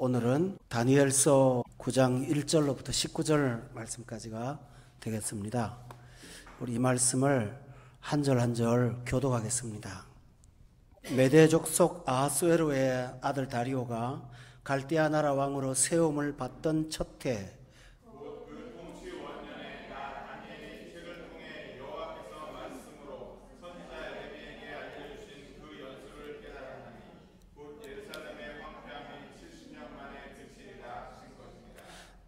오늘은 다니엘서 9장 1절로부터 19절 말씀까지가 되겠습니다. 우리 이 말씀을 한 절 한 절 교독하겠습니다. 메대 족속 아하수에로의 아들 다리오가 갈대아 나라 왕으로 세움을 받던 첫 해,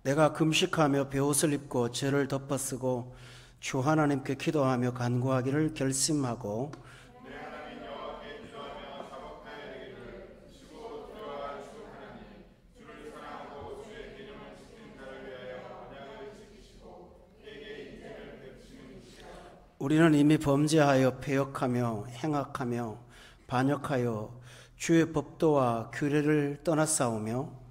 내가 금식하며 베옷을 입고 죄를 덮어쓰고 주 하나님께 기도하며 간구하기를 결심하고 우리는 이미 범죄하여 패역하며 행악하며 반역하여 주의 법도와 규례를 떠났사오며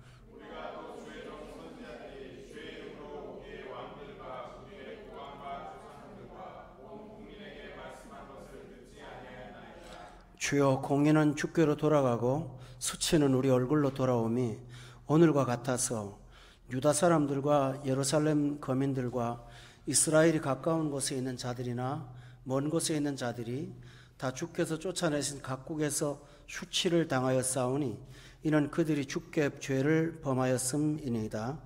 주여, 공의는 주께로 돌아가고 수치는 우리 얼굴로 돌아오미 오늘과 같아서 유다 사람들과 예루살렘 거민들과 이스라엘이 가까운 곳에 있는 자들이나 먼 곳에 있는 자들이 다 주께서 쫓아내신 각국에서 수치를 당하였사오니 이는 그들이 주께 죄를 범하였음이니이다.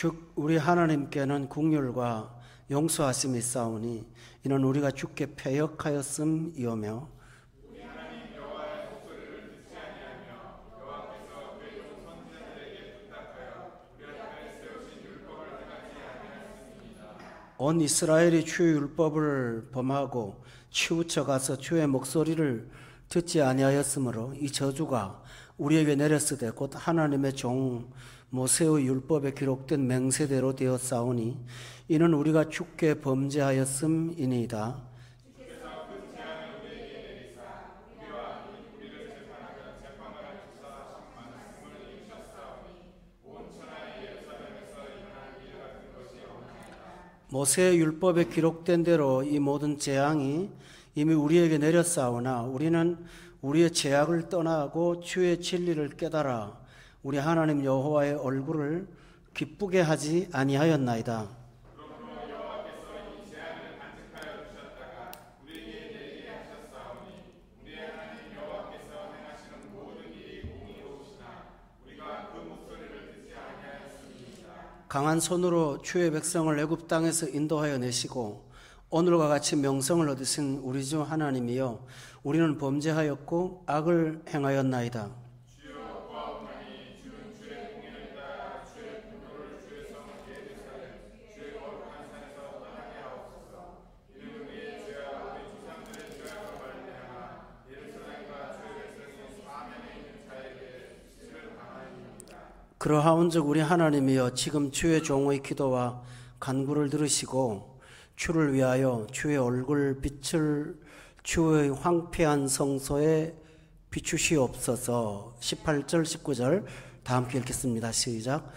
즉 우리 하나님께는 긍휼과 용서하심이 있사오니 이는 우리가 주께 패역하였음이오며 온 이스라엘이 주의 율법을 범하고 치우쳐 가서 주의 목소리를 듣지 아니하였으므로 이 저주가 우리에게 내렸으되 곧 하나님의 종 모세의 율법에 기록된 맹세대로 되었사오니 이는 우리가 주께 범죄하였음이니이다. 모세의 율법에 기록된 대로 이 모든 재앙이 이미 우리에게 내렸사오나 우리는 우리의 죄악을 떠나고 주의 진리를 깨달아 우리 하나님 여호와의 얼굴을 기쁘게 하지 아니하였나이다. 강한 손으로 주의 백성을 애굽 땅에서 인도하여 내시고 오늘과 같이 명성을 얻으신 우리 주 하나님이여, 우리는 범죄하였고 악을 행하였나이다. 그러하온즉 우리 하나님이여, 지금 주의 종의 기도와 간구를 들으시고 주를 위하여 주의 얼굴 빛을 주의 황폐한 성소에 비추시옵소서. 18절 19절 다 함께 읽겠습니다. 시작.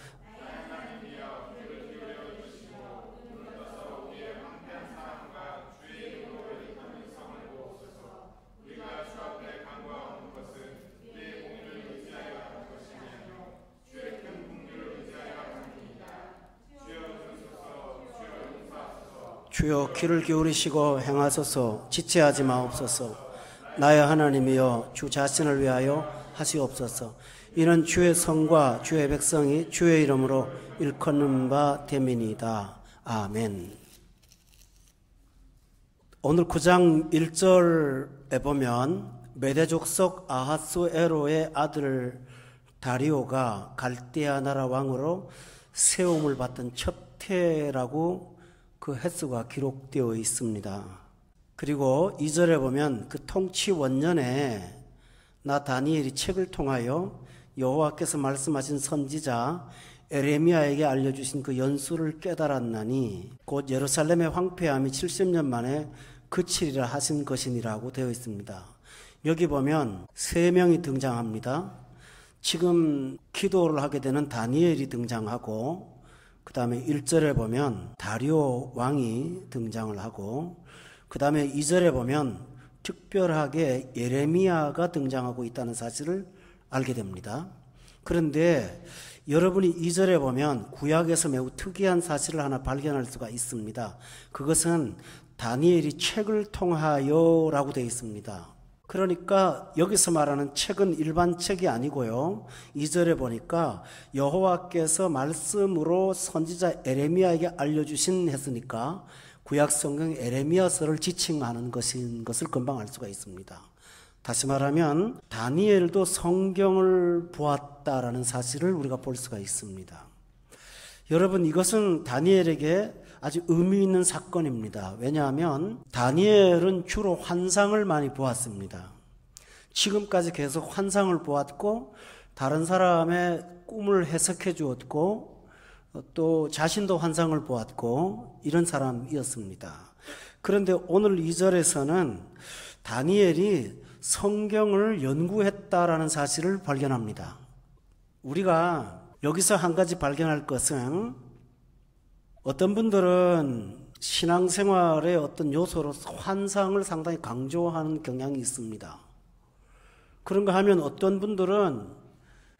주여, 귀를 기울이시고 행하소서. 지체하지 마옵소서. 나의 하나님이여, 주 자신을 위하여 하시옵소서. 이는 주의 성과 주의 백성이 주의 이름으로 일컫는 바 됨이니이다. 아멘. 오늘 9장 1절에 보면 메대 족속 아하수에로의 아들 다리오가 갈대아 나라 왕으로 세움을 받던 첫 해라고 그 횟수가 기록되어 있습니다. 그리고 2절에 보면 그 통치 원년에 나 다니엘이 책을 통하여 여호와께서 말씀하신 선지자 에레미야에게 알려주신 그 연수를 깨달았나니 곧 예루살렘의 황폐함이 70년 만에 그치리라 하신 것이니라고 되어 있습니다. 여기 보면 3명이 등장합니다. 지금 기도를 하게 되는 다니엘이 등장하고, 그 다음에 1절에 보면 다리오 왕이 등장을 하고, 그 다음에 2절에 보면 특별하게 예레미야가 등장하고 있다는 사실을 알게 됩니다. 그런데 여러분이 2절에 보면 구약에서 매우 특이한 사실을 하나 발견할 수가 있습니다. 그것은 다니엘이 책을 통하여 라고 되어 있습니다. 그러니까 여기서 말하는 책은 일반 책이 아니고요. 2절에 보니까 여호와께서 말씀으로 선지자 에레미야에게 알려주신 했으니까 구약 성경 에레미야서를 지칭하는 것인 것을 금방 알 수가 있습니다. 다시 말하면 다니엘도 성경을 보았다라는 사실을 우리가 볼 수가 있습니다. 여러분, 이것은 다니엘에게 아주 의미 있는 사건입니다. 왜냐하면 다니엘은 주로 환상을 많이 보았습니다. 지금까지 계속 환상을 보았고 다른 사람의 꿈을 해석해 주었고 또 자신도 환상을 보았고 이런 사람이었습니다. 그런데 오늘 2절에서는 다니엘이 성경을 연구했다라는 사실을 발견합니다. 우리가 여기서 한 가지 발견할 것은 어떤 분들은 신앙생활의 어떤 요소로 환상을 상당히 강조하는 경향이 있습니다. 그런가 하면 어떤 분들은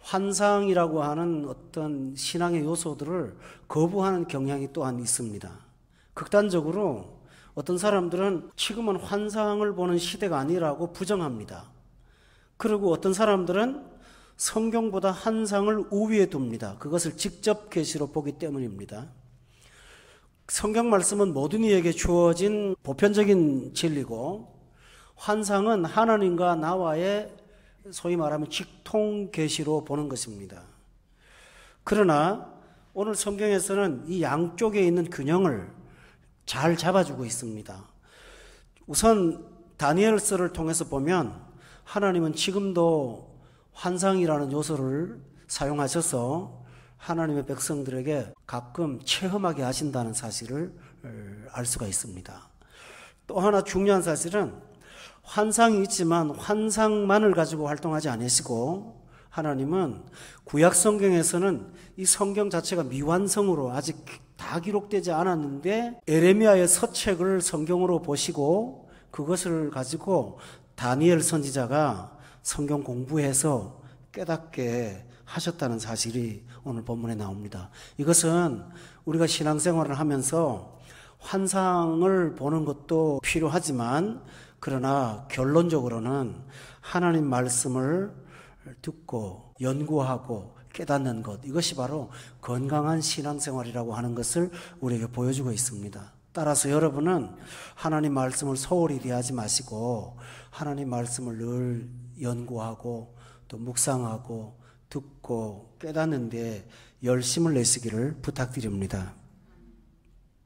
환상이라고 하는 어떤 신앙의 요소들을 거부하는 경향이 또한 있습니다. 극단적으로 어떤 사람들은 지금은 환상을 보는 시대가 아니라고 부정합니다. 그리고 어떤 사람들은 성경보다 환상을 우위에 둡니다. 그것을 직접 계시로 보기 때문입니다. 성경 말씀은 모든 이에게 주어진 보편적인 진리고 환상은 하나님과 나와의 소위 말하면 직통 계시로 보는 것입니다. 그러나 오늘 성경에서는 이 양쪽에 있는 균형을 잘 잡아주고 있습니다. 우선 다니엘서를 통해서 보면 하나님은 지금도 환상이라는 요소를 사용하셔서 하나님의 백성들에게 가끔 체험하게 하신다는 사실을 알 수가 있습니다. 또 하나 중요한 사실은 환상이 있지만 환상만을 가지고 활동하지 않으시고 하나님은 구약 성경에서는 이 성경 자체가 미완성으로 아직 다 기록되지 않았는데 에레미야의 서책을 성경으로 보시고 그것을 가지고 다니엘 선지자가 성경 공부해서 깨닫게 하셨다는 사실이 오늘 본문에 나옵니다. 이것은 우리가 신앙생활을 하면서 환상을 보는 것도 필요하지만 그러나 결론적으로는 하나님 말씀을 듣고 연구하고 깨닫는 것, 이것이 바로 건강한 신앙생활이라고 하는 것을 우리에게 보여주고 있습니다. 따라서 여러분은 하나님 말씀을 소홀히 대하지 마시고 하나님 말씀을 늘 연구하고 또 묵상하고 듣고 깨닫는 데 열심을 내시기를 부탁드립니다.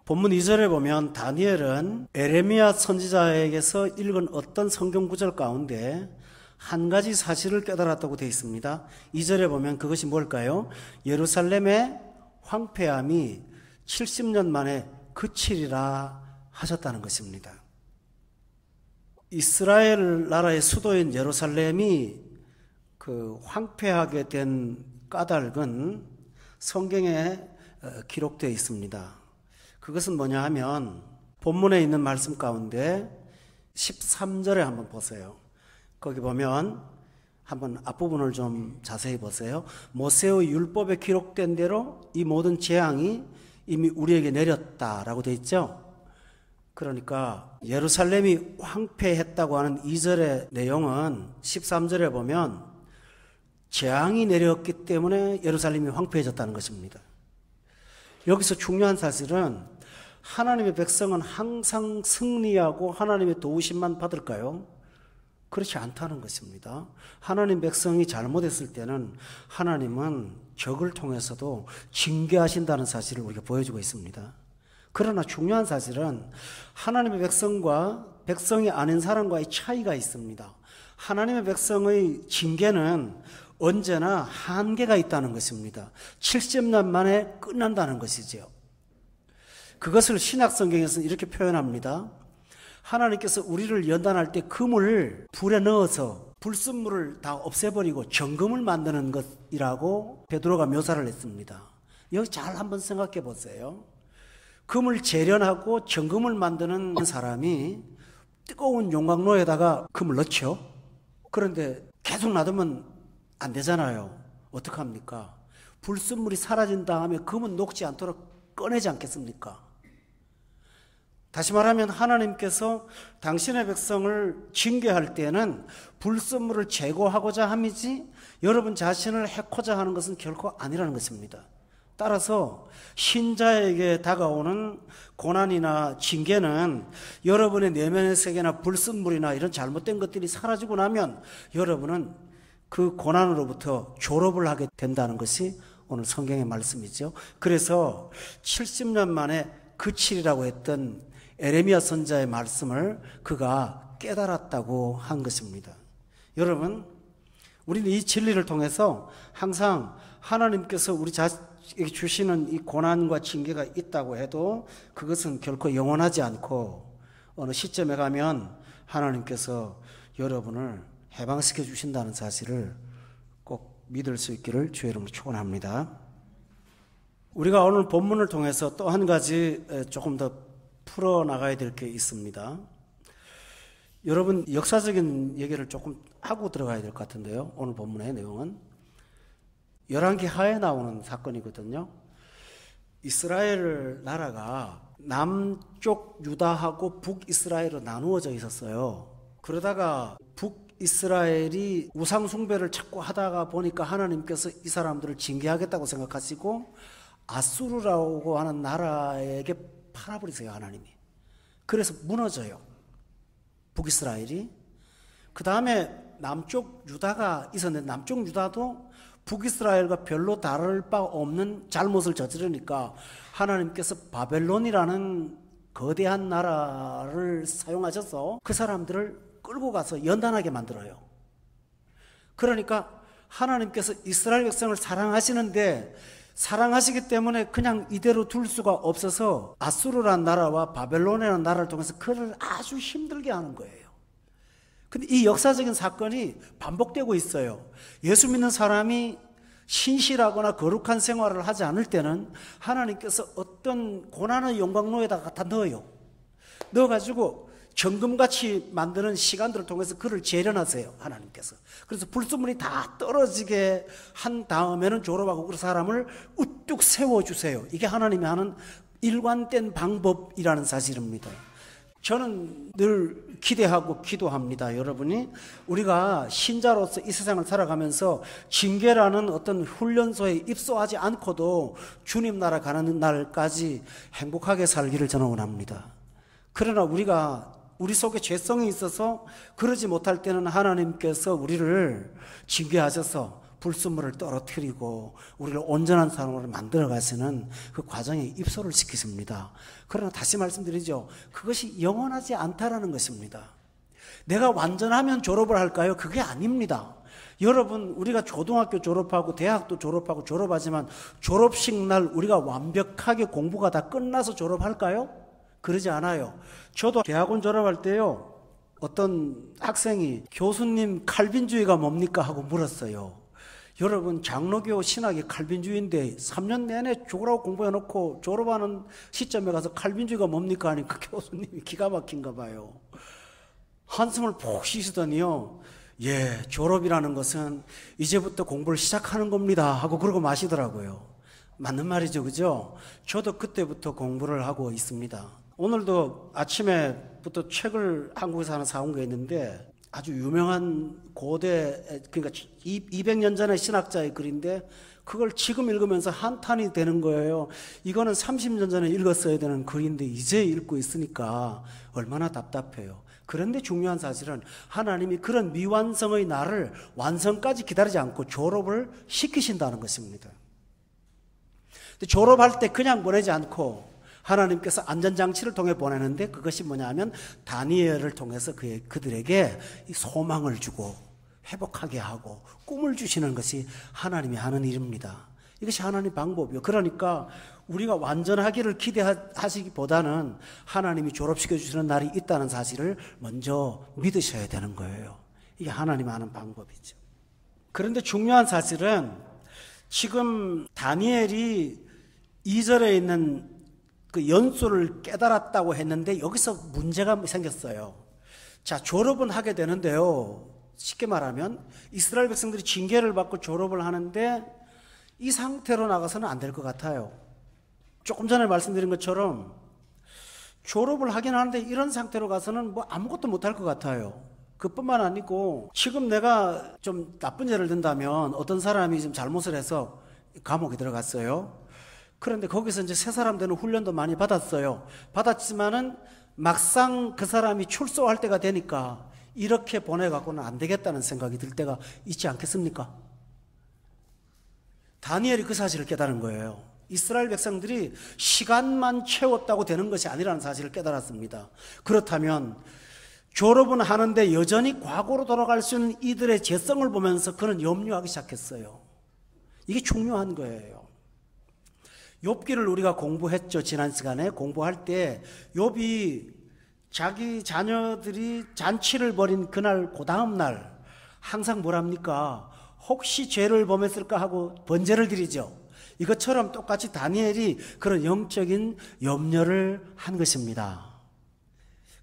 본문 2절에 보면 다니엘은 에레미야 선지자에게서 읽은 어떤 성경 구절 가운데 한 가지 사실을 깨달았다고 되어 있습니다. 2절에 보면 그것이 뭘까요? 예루살렘의 황폐함이 70년 만에 그치리라 하셨다는 것입니다. 이스라엘 나라의 수도인 예루살렘이 그 황폐하게 된 까닭은 성경에 기록되어 있습니다. 그것은 뭐냐 하면 본문에 있는 말씀 가운데 13절에 한번 보세요. 거기 보면 한번 앞부분을 좀 자세히 보세요. 모세의 율법에 기록된 대로 이 모든 재앙이 이미 우리에게 내렸다라고 되어 있죠. 그러니까 예루살렘이 황폐했다고 하는 2절의 내용은 13절에 보면 재앙이 내렸기 때문에 예루살렘이 황폐해졌다는 것입니다. 여기서 중요한 사실은 하나님의 백성은 항상 승리하고 하나님의 도우심만 받을까요? 그렇지 않다는 것입니다. 하나님 백성이 잘못했을 때는 하나님은 적을 통해서도 징계하신다는 사실을 우리가 보여주고 있습니다. 그러나 중요한 사실은 하나님의 백성과 백성이 아닌 사람과의 차이가 있습니다. 하나님의 백성의 징계는 언제나 한계가 있다는 것입니다. 70년 만에 끝난다는 것이지요. 그것을 신약 성경에서는 이렇게 표현합니다. 하나님께서 우리를 연단할 때 금을 불에 넣어서 불순물을 다 없애버리고 정금을 만드는 것이라고 베드로가 묘사를 했습니다. 여기 잘 한번 생각해 보세요. 금을 재련하고 정금을 만드는 사람이 뜨거운 용광로에다가 금을 넣죠. 그런데 계속 놔두면 안 되잖아요. 어떡합니까? 불순물이 사라진 다음에 금은 녹지 않도록 꺼내지 않겠습니까? 다시 말하면 하나님께서 당신의 백성을 징계할 때는 불순물을 제거하고자 함이지 여러분 자신을 해코자 하는 것은 결코 아니라는 것입니다. 따라서 신자에게 다가오는 고난이나 징계는 여러분의 내면의 세계나 불순물이나 이런 잘못된 것들이 사라지고 나면 여러분은 그 고난으로부터 졸업을 하게 된다는 것이 오늘 성경의 말씀이죠. 그래서 70년 만에 그치리라고 했던 에레미야 선지자의 말씀을 그가 깨달았다고 한 것입니다. 여러분, 우리는 이 진리를 통해서 항상 하나님께서 우리 자식에게 주시는 이 고난과 징계가 있다고 해도 그것은 결코 영원하지 않고 어느 시점에 가면 하나님께서 여러분을 해방시켜 주신다는 사실을 꼭 믿을 수 있기를 주의 이름으로 축원합니다. 우리가 오늘 본문을 통해서 또 한 가지 조금 더 풀어나가야 될 게 있습니다. 여러분, 역사적인 얘기를 조금 하고 들어가야 될 것 같은데요. 오늘 본문의 내용은 열왕기 하에 나오는 사건이거든요. 이스라엘 나라가 남쪽 유다하고 북이스라엘로 나누어져 있었어요. 그러다가 북이스라엘이 우상 숭배를 자꾸 하다가 보니까 하나님께서 이 사람들을 징계하겠다고 생각하시고 아수르라고 하는 나라에게 팔아버리세요, 하나님이. 그래서 무너져요, 북이스라엘이. 그 다음에 남쪽 유다가 있었는데 남쪽 유다도 북이스라엘과 별로 다를 바 없는 잘못을 저지르니까 하나님께서 바벨론이라는 거대한 나라를 사용하셔서 그 사람들을 끌고 가서 연단하게 만들어요. 그러니까 하나님께서 이스라엘 백성을 사랑하시는데 사랑하시기 때문에 그냥 이대로 둘 수가 없어서 아수르라는 나라와 바벨론이라는 나라를 통해서 그를 아주 힘들게 하는 거예요. 근데 이 역사적인 사건이 반복되고 있어요. 예수 믿는 사람이 신실하거나 거룩한 생활을 하지 않을 때는 하나님께서 어떤 고난의 용광로에다가 갖다 넣어요. 넣어가지고 정금같이 만드는 시간들을 통해서 그를 재련하세요, 하나님께서. 그래서 불순물이 다 떨어지게 한 다음에는 졸업하고 그 사람을 우뚝 세워주세요. 이게 하나님이 하는 일관된 방법이라는 사실입니다. 저는 늘 기대하고 기도합니다. 여러분이 우리가 신자로서 이 세상을 살아가면서 징계라는 어떤 훈련소에 입소하지 않고도 주님 나라 가는 날까지 행복하게 살기를 저는 원합니다. 그러나 우리 속에 죄성이 있어서 그러지 못할 때는 하나님께서 우리를 징계하셔서 불순물을 떨어뜨리고 우리를 온전한 사람으로 만들어 가시는 그 과정에 입소를 시키십니다. 그러나 다시 말씀드리죠. 그것이 영원하지 않다라는 것입니다. 내가 완전하면 졸업을 할까요? 그게 아닙니다. 여러분, 우리가 초등학교 졸업하고 대학도 졸업하고 졸업하지만 졸업식 날 우리가 완벽하게 공부가 다 끝나서 졸업할까요? 그러지 않아요. 저도 대학원 졸업할 때요, 어떤 학생이 교수님 칼빈주의가 뭡니까? 하고 물었어요. 여러분, 장로교 신학이 칼빈주의인데 3년 내내 죽으라고 공부해놓고 졸업하는 시점에 가서 칼빈주의가 뭡니까? 하니까 교수님이 기가 막힌가 봐요. 한숨을 푹 쉬시더니요, 예, 졸업이라는 것은 이제부터 공부를 시작하는 겁니다 하고 그러고 마시더라고요. 맞는 말이죠, 그죠? 저도 그때부터 공부를 하고 있습니다. 오늘도 아침에부터 책을 한국에서 하나 사온 게 있는데 아주 유명한 고대, 그러니까 200년 전의 신학자의 글인데 그걸 지금 읽으면서 한탄이 되는 거예요. 이거는 30년 전에 읽었어야 되는 글인데 이제 읽고 있으니까 얼마나 답답해요. 그런데 중요한 사실은 하나님이 그런 미완성의 나를 완성까지 기다리지 않고 졸업을 시키신다는 것입니다. 근데 졸업할 때 그냥 보내지 않고 하나님께서 안전장치를 통해 보내는데 그것이 뭐냐 하면 다니엘을 통해서 그들에게 소망을 주고 회복하게 하고 꿈을 주시는 것이 하나님이 하는 일입니다. 이것이 하나님 방법이요. 그러니까 우리가 완전하기를 기대하시기보다는 하나님이 졸업시켜 주시는 날이 있다는 사실을 먼저 믿으셔야 되는 거예요. 이게 하나님이 하는 방법이죠. 그런데 중요한 사실은 지금 다니엘이 2절에 있는 그 연수를 깨달았다고 했는데 여기서 문제가 생겼어요. 자, 졸업은 하게 되는데요. 쉽게 말하면 이스라엘 백성들이 징계를 받고 졸업을 하는데 이 상태로 나가서는 안 될 것 같아요. 조금 전에 말씀드린 것처럼 졸업을 하긴 하는데 이런 상태로 가서는 뭐 아무것도 못할 것 같아요. 그뿐만 아니고 지금 내가 좀 나쁜 예를 든다면 어떤 사람이 좀 잘못을 해서 감옥에 들어갔어요. 그런데 거기서 이제 새 사람 되는 훈련도 많이 받았어요. 받았지만은 막상 그 사람이 출소할 때가 되니까 이렇게 보내갖고는 안 되겠다는 생각이 들 때가 있지 않겠습니까? 다니엘이 그 사실을 깨달은 거예요. 이스라엘 백성들이 시간만 채웠다고 되는 것이 아니라는 사실을 깨달았습니다. 그렇다면 졸업은 하는데 여전히 과거로 돌아갈 수 있는 이들의 죄성을 보면서 그는 염려하기 시작했어요. 이게 중요한 거예요. 욥기를 우리가 공부했죠. 지난 시간에 공부할 때 욥이 자기 자녀들이 잔치를 벌인 그날 그 다음 날 항상 뭐랍니까? 혹시 죄를 범했을까 하고 번제를 드리죠. 이것처럼 똑같이 다니엘이 그런 영적인 염려를 한 것입니다.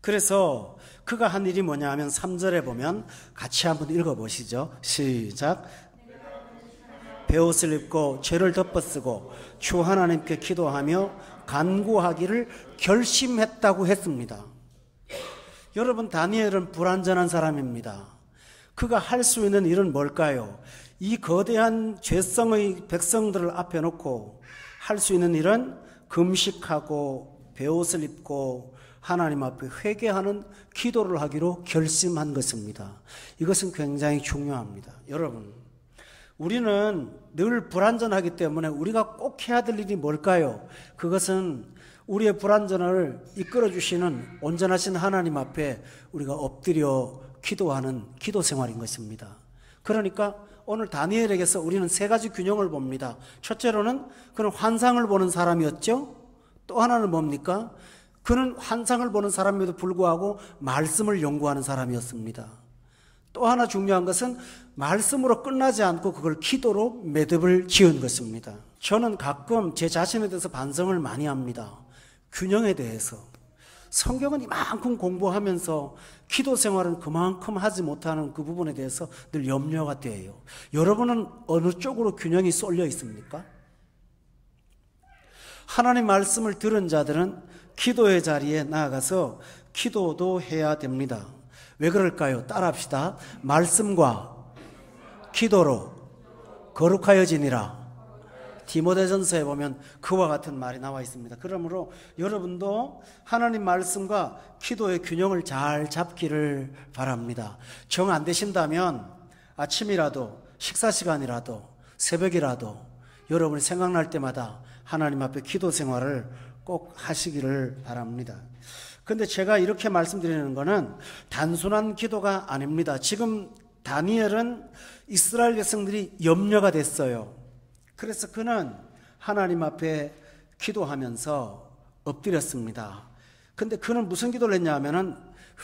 그래서 그가 한 일이 뭐냐 하면 3절에 보면 같이 한번 읽어보시죠. 시작. 베옷을 입고 죄를 덮어쓰고 주 하나님께 기도하며 간구하기를 결심했다고 했습니다. 여러분, 다니엘은 불완전한 사람입니다. 그가 할 수 있는 일은 뭘까요? 이 거대한 죄성의 백성들을 앞에 놓고 할 수 있는 일은 금식하고 베옷을 입고 하나님 앞에 회개하는 기도를 하기로 결심한 것입니다. 이것은 굉장히 중요합니다. 여러분, 우리는 늘 불완전하기 때문에 우리가 꼭 해야 될 일이 뭘까요? 그것은 우리의 불완전을 이끌어주시는 온전하신 하나님 앞에 우리가 엎드려 기도하는 기도 생활인 것입니다. 그러니까 오늘 다니엘에게서 우리는 세 가지 균형을 봅니다. 첫째로는 그는 환상을 보는 사람이었죠. 또 하나는 뭡니까? 그는 환상을 보는 사람에도 불구하고 말씀을 연구하는 사람이었습니다. 또 하나 중요한 것은 말씀으로 끝나지 않고 그걸 기도로 매듭을 지은 것입니다. 저는 가끔 제 자신에 대해서 반성을 많이 합니다. 균형에 대해서. 성경은 이만큼 공부하면서 기도 생활은 그만큼 하지 못하는 그 부분에 대해서 늘 염려가 돼요. 여러분은 어느 쪽으로 균형이 쏠려 있습니까? 하나님 말씀을 들은 자들은 기도의 자리에 나아가서 기도도 해야 됩니다. 왜 그럴까요? 따라합시다. 말씀과 기도로 거룩하여지니라. 디모데전서에 보면 그와 같은 말이 나와 있습니다. 그러므로 여러분도 하나님 말씀과 기도의 균형을 잘 잡기를 바랍니다. 정 안 되신다면 아침이라도 식사 시간이라도 새벽이라도 여러분이 생각날 때마다 하나님 앞에 기도 생활을 꼭 하시기를 바랍니다. 근데 제가 이렇게 말씀드리는 것은 단순한 기도가 아닙니다. 지금 다니엘은 이스라엘 백성들이 염려가 됐어요. 그래서 그는 하나님 앞에 기도하면서 엎드렸습니다. 근데 그는 무슨 기도를 했냐 하면은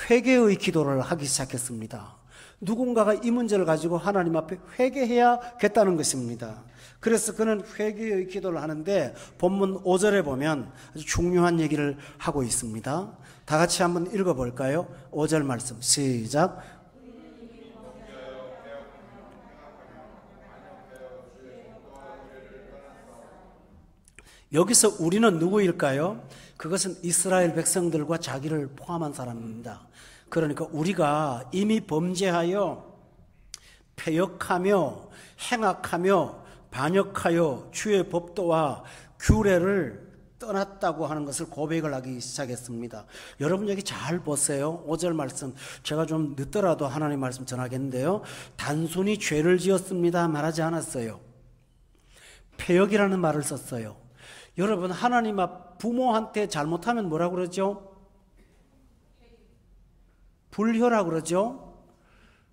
회개의 기도를 하기 시작했습니다. 누군가가 이 문제를 가지고 하나님 앞에 회개해야겠다는 것입니다. 그래서 그는 회개의 기도를 하는데 본문 5절에 보면 아주 중요한 얘기를 하고 있습니다. 다 같이 한번 읽어볼까요? 5절 말씀 시작. 여기서 우리는 누구일까요? 그것은 이스라엘 백성들과 자기를 포함한 사람입니다. 그러니까 우리가 이미 범죄하여 패역하며 행악하며 반역하여 주의 법도와 규례를 떠났다고 하는 것을 고백을 하기 시작했습니다. 여러분 여기 잘 보세요. 5절 말씀, 제가 좀 늦더라도 하나님 말씀 전하겠는데요. 단순히 죄를 지었습니다 말하지 않았어요. 패역이라는 말을 썼어요. 여러분, 하나님 앞 부모한테 잘못하면 뭐라고 그러죠? 불효라고 그러죠?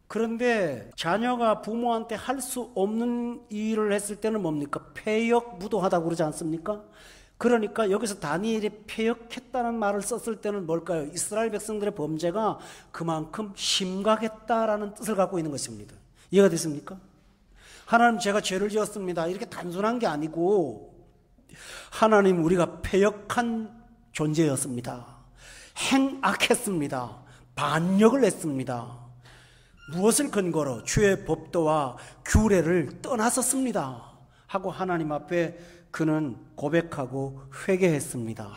그런데 자녀가 부모한테 할 수 없는 일을 했을 때는 뭡니까? 패역무도하다고 그러지 않습니까? 그러니까 여기서 다니엘이 패역했다는 말을 썼을 때는 뭘까요? 이스라엘 백성들의 범죄가 그만큼 심각했다라는 뜻을 갖고 있는 것입니다. 이해가 됐습니까? 하나님, 제가 죄를 지었습니다. 이렇게 단순한 게 아니고 하나님, 우리가 패역한 존재였습니다. 행악했습니다. 반역을 했습니다. 무엇을 근거로? 주의 법도와 규례를 떠났었습니다 하고 하나님 앞에 그는 고백하고 회개했습니다.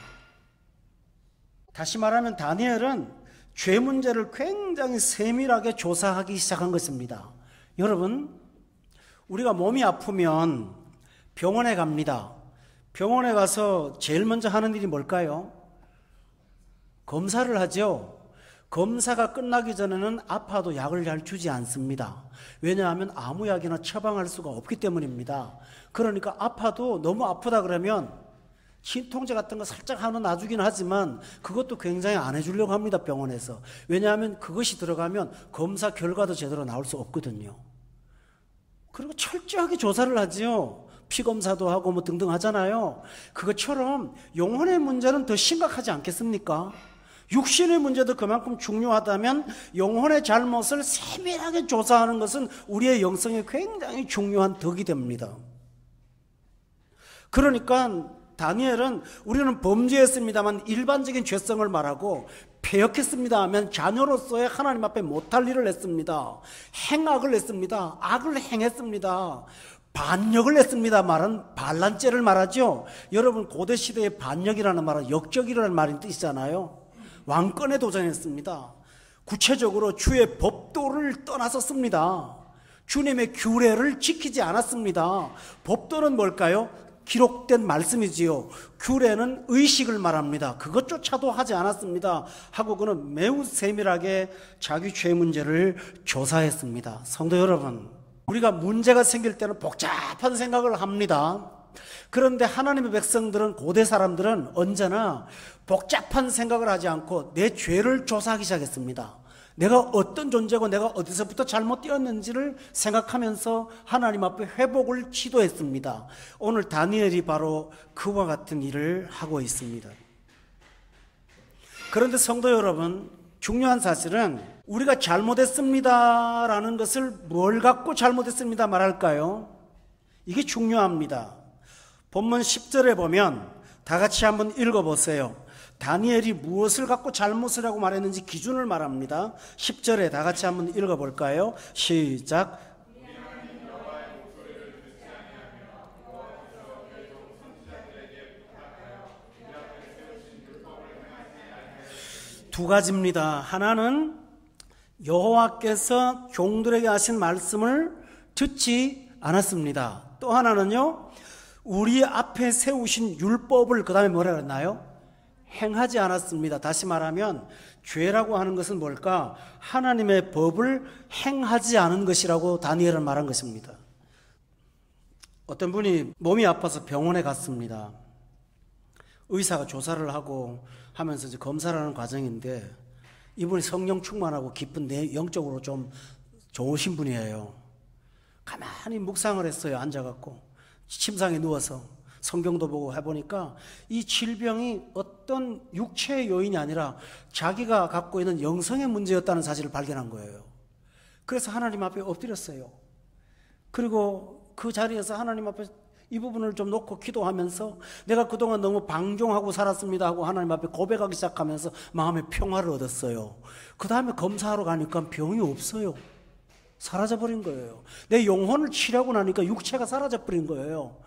다시 말하면 다니엘은 죄 문제를 굉장히 세밀하게 조사하기 시작한 것입니다. 여러분, 우리가 몸이 아프면 병원에 갑니다. 병원에 가서 제일 먼저 하는 일이 뭘까요? 검사를 하죠. 검사가 끝나기 전에는 아파도 약을 잘 주지 않습니다. 왜냐하면 아무 약이나 처방할 수가 없기 때문입니다. 그러니까 아파도 너무 아프다 그러면 진통제 같은 거 살짝 하나 놔주긴 하지만 그것도 굉장히 안 해주려고 합니다, 병원에서. 왜냐하면 그것이 들어가면 검사 결과도 제대로 나올 수 없거든요. 그리고 철저하게 조사를 하지요. 피검사도 하고 뭐 등등 하잖아요. 그것처럼 영혼의 문제는 더 심각하지 않겠습니까? 육신의 문제도 그만큼 중요하다면 영혼의 잘못을 세밀하게 조사하는 것은 우리의 영성에 굉장히 중요한 덕이 됩니다. 그러니까 다니엘은 우리는 범죄했습니다만 일반적인 죄성을 말하고 패역했습니다 하면 자녀로서의 하나님 앞에 못할 일을 했습니다. 행악을 했습니다. 악을 행했습니다. 반역을 했습니다 말은 반란죄를 말하죠. 여러분, 고대 시대의 반역이라는 말은 역적이라는 말인 뜻이잖아요. 왕권에 도전했습니다. 구체적으로 주의 법도를 떠났었습니다. 주님의 규례를 지키지 않았습니다. 법도는 뭘까요? 기록된 말씀이지요. 규례는 의식을 말합니다. 그것조차도 하지 않았습니다 하고 그는 매우 세밀하게 자기 죄 문제를 조사했습니다. 성도 여러분, 우리가 문제가 생길 때는 복잡한 생각을 합니다. 그런데 하나님의 백성들은, 고대 사람들은 언제나 복잡한 생각을 하지 않고 내 죄를 조사하기 시작했습니다. 내가 어떤 존재고 내가 어디서부터 잘못 되었는지를 생각하면서 하나님 앞에 회복을 시도했습니다. 오늘 다니엘이 바로 그와 같은 일을 하고 있습니다. 그런데 성도 여러분, 중요한 사실은 우리가 잘못했습니다라는 것을 뭘 갖고 잘못했습니다 말할까요? 이게 중요합니다. 본문 10절에 보면 다 같이 한번 읽어보세요. 다니엘이 무엇을 갖고 잘못을 하고 말했는지 기준을 말합니다. 10절에 다 같이 한번 읽어볼까요? 시작. 두 가지입니다. 하나는 여호와께서 종들에게 하신 말씀을 듣지 않았습니다. 또 하나는요, 우리 앞에 세우신 율법을 그 다음에 뭐라 그랬나요? 행하지 않았습니다. 다시 말하면 죄라고 하는 것은 뭘까? 하나님의 법을 행하지 않은 것이라고 다니엘은 말한 것입니다. 어떤 분이 몸이 아파서 병원에 갔습니다. 의사가 조사를 하고 하면서 이제 검사를 하는 과정인데 이분이 성령 충만하고 깊은 영적으로 좀 좋으신 분이에요. 가만히 묵상을 했어요. 앉아갖고 침상에 누워서 성경도 보고 해보니까 이 질병이 어떤 육체의 요인이 아니라 자기가 갖고 있는 영성의 문제였다는 사실을 발견한 거예요. 그래서 하나님 앞에 엎드렸어요. 그리고 그 자리에서 하나님 앞에 이 부분을 좀 놓고 기도하면서 내가 그동안 너무 방종하고 살았습니다 하고 하나님 앞에 고백하기 시작하면서 마음의 평화를 얻었어요. 그 다음에 검사하러 가니까 병이 없어요. 사라져버린 거예요. 내 영혼을 치료하고 나니까 육체가 사라져버린 거예요.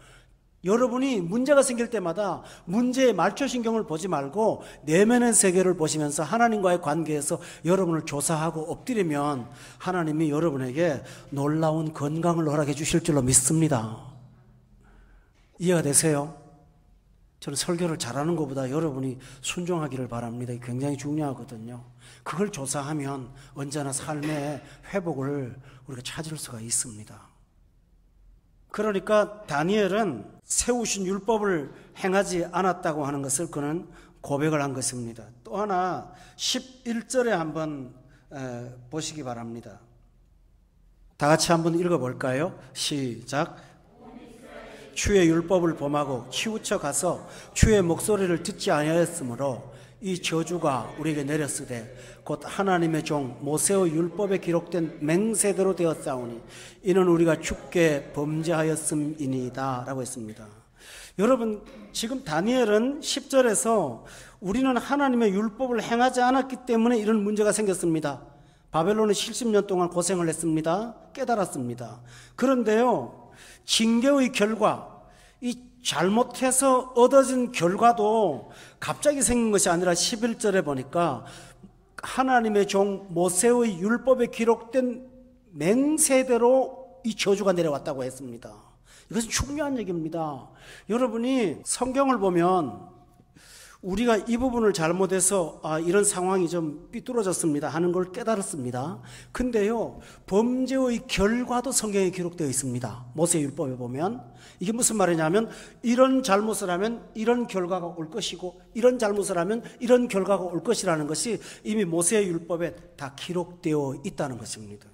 여러분이 문제가 생길 때마다 문제의 말초신경을 보지 말고 내면의 세계를 보시면서 하나님과의 관계에서 여러분을 조사하고 엎드리면 하나님이 여러분에게 놀라운 건강을 허락해 주실 줄로 믿습니다. 이해가 되세요? 저는 설교를 잘하는 것보다 여러분이 순종하기를 바랍니다. 이게 굉장히 중요하거든요. 그걸 조사하면 언제나 삶의 회복을 우리가 찾을 수가 있습니다. 그러니까 다니엘은 세우신 율법을 행하지 않았다고 하는 것을 그는 고백을 한 것입니다. 또 하나 11절에 한번 보시기 바랍니다. 다 같이 한번 읽어볼까요? 시작. 주의 율법을 범하고 치우쳐 가서 주의 목소리를 듣지 아니하였으므로 이 저주가 우리에게 내렸으되 곧 하나님의 종 모세의 율법에 기록된 맹세대로 되었사오니 이는 우리가 주께 범죄하였음이니이다 라고 했습니다. 여러분, 지금 다니엘은 10절에서 우리는 하나님의 율법을 행하지 않았기 때문에 이런 문제가 생겼습니다. 바벨론은 70년 동안 고생을 했습니다. 깨달았습니다. 그런데요, 징계의 결과, 이 잘못해서 얻어진 결과도 갑자기 생긴 것이 아니라 11절에 보니까 하나님의 종 모세의 율법에 기록된 맹세대로 이 저주가 내려왔다고 했습니다. 이것은 중요한 얘기입니다. 여러분이 성경을 보면 우리가 이 부분을 잘못해서 이런 상황이 좀 삐뚤어졌습니다 하는 걸 깨달았습니다. 근데요, 범죄의 결과도 성경에 기록되어 있습니다. 모세율법에 보면 이게 무슨 말이냐면 이런 잘못을 하면 이런 결과가 올 것이고 이런 잘못을 하면 이런 결과가 올 것이라는 것이 이미 모세율법에 다 기록되어 있다는 것입니다.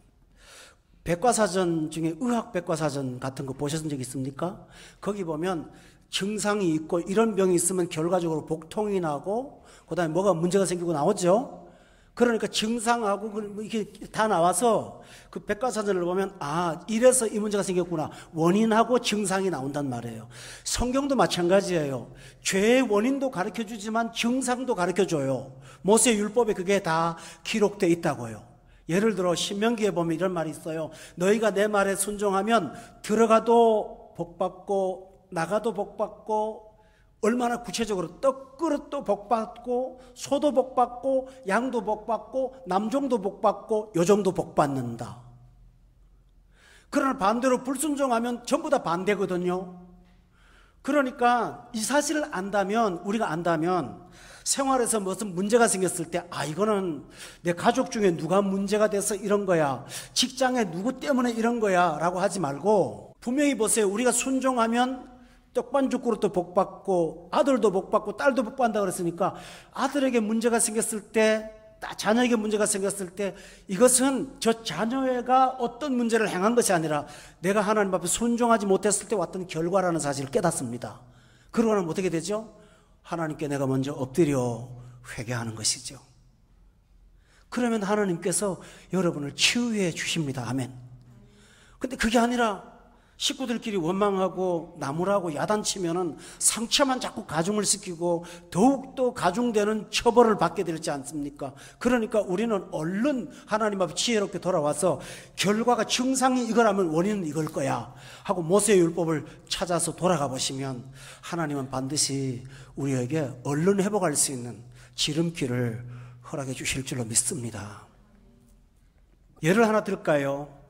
백과사전 중에 의학백과사전 같은 거 보셨던 적 있습니까? 거기 보면 증상이 있고 이런 병이 있으면 결과적으로 복통이 나고 그다음에 뭐가 문제가 생기고 나오죠. 그러니까 증상하고 이게 다 나와서 그 백과사전을 보면 이래서 이 문제가 생겼구나, 원인하고 증상이 나온단 말이에요. 성경도 마찬가지예요. 죄의 원인도 가르쳐주지만 증상도 가르쳐줘요. 모세율법에 그게 다 기록되어 있다고요. 예를 들어 신명기에 보면 이런 말이 있어요. 너희가 내 말에 순종하면 들어가도 복받고 나가도 복받고, 얼마나 구체적으로 떡그릇도 복받고 소도 복받고 양도 복받고 남종도 복받고 요종도 복받는다. 그러나 반대로 불순종하면 전부 다 반대거든요. 그러니까 이 사실을 안다면, 우리가 안다면 생활에서 무슨 문제가 생겼을 때 이거는 내 가족 중에 누가 문제가 돼서 이런 거야, 직장에 누구 때문에 이런 거야 라고 하지 말고, 분명히 보세요. 우리가 순종하면 떡반죽 그릇도 복받고 아들도 복받고 딸도 복받는다 그랬으니까 아들에게 문제가 생겼을 때, 자녀에게 문제가 생겼을 때 이것은 저 자녀가 어떤 문제를 행한 것이 아니라 내가 하나님 앞에 순종하지 못했을 때 왔던 결과라는 사실을 깨닫습니다. 그러고 나면 어떻게 되죠? 하나님께 내가 먼저 엎드려 회개하는 것이죠. 그러면 하나님께서 여러분을 치유해 주십니다. 아멘. 근데 그게 아니라 식구들끼리 원망하고 나무라고 야단치면은 상처만 자꾸 가중을 시키고 더욱더 가중되는 처벌을 받게 되지 않습니까? 그러니까 우리는 얼른 하나님 앞에 지혜롭게 돌아와서 결과가 증상이 이거라면 원인은 이걸 거야 하고 모세의 율법을 찾아서 돌아가 보시면 하나님은 반드시 우리에게 얼른 회복할 수 있는 지름길을 허락해 주실 줄로 믿습니다. 예를 하나 들까요?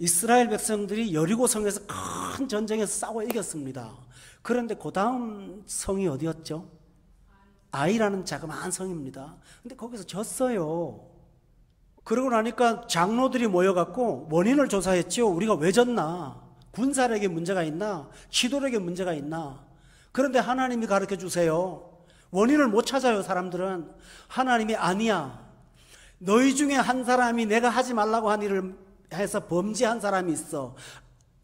이스라엘 백성들이 여리고성에서 큰 전쟁에서 싸워 이겼습니다. 그런데 그 다음 성이 어디였죠? 아이라는 자그마한 성입니다. 근데 거기서 졌어요. 그러고 나니까 장로들이 모여갖고 원인을 조사했죠. 우리가 왜 졌나? 군사력에 문제가 있나? 지도력에 문제가 있나? 그런데 하나님이 가르쳐 주세요. 원인을 못 찾아요. 사람들은. 하나님이 아니야, 너희 중에 한 사람이 내가 하지 말라고 한 일을 해서 범죄한 사람이 있어.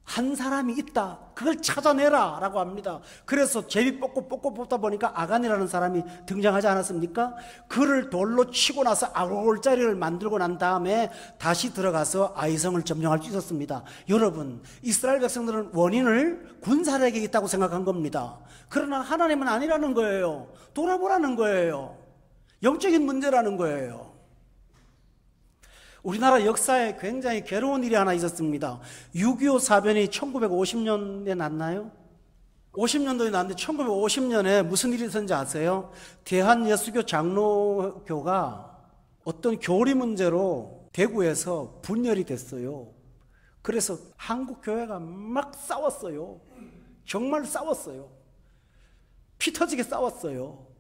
한 사람이 있다. 그걸 찾아내라 라고 합니다. 그래서 제비 뽑고 뽑다 보니까 아간이라는 사람이 등장하지 않았습니까? 그를 돌로 치고 나서 아골자리를 만들고 난 다음에 다시 들어가서 아이성을 점령할 수 있었습니다. 여러분, 이스라엘 백성들은 원인을 군사력에 있다고 생각한 겁니다. 그러나 하나님은 아니라는 거예요. 돌아보라는 거예요. 영적인 문제라는 거예요. 우리나라 역사에 굉장히 괴로운 일이 하나 있었습니다. 6.25 사변이 1950년에 났나요? 50년도에 났는데 1950년에 무슨 일이 있었는지 아세요? 대한예수교 장로교가 어떤 교리 문제로 대구에서 분열이 됐어요. 그래서 한국교회가 막 싸웠어요. 정말 싸웠어요. 피 터지게 싸웠어요.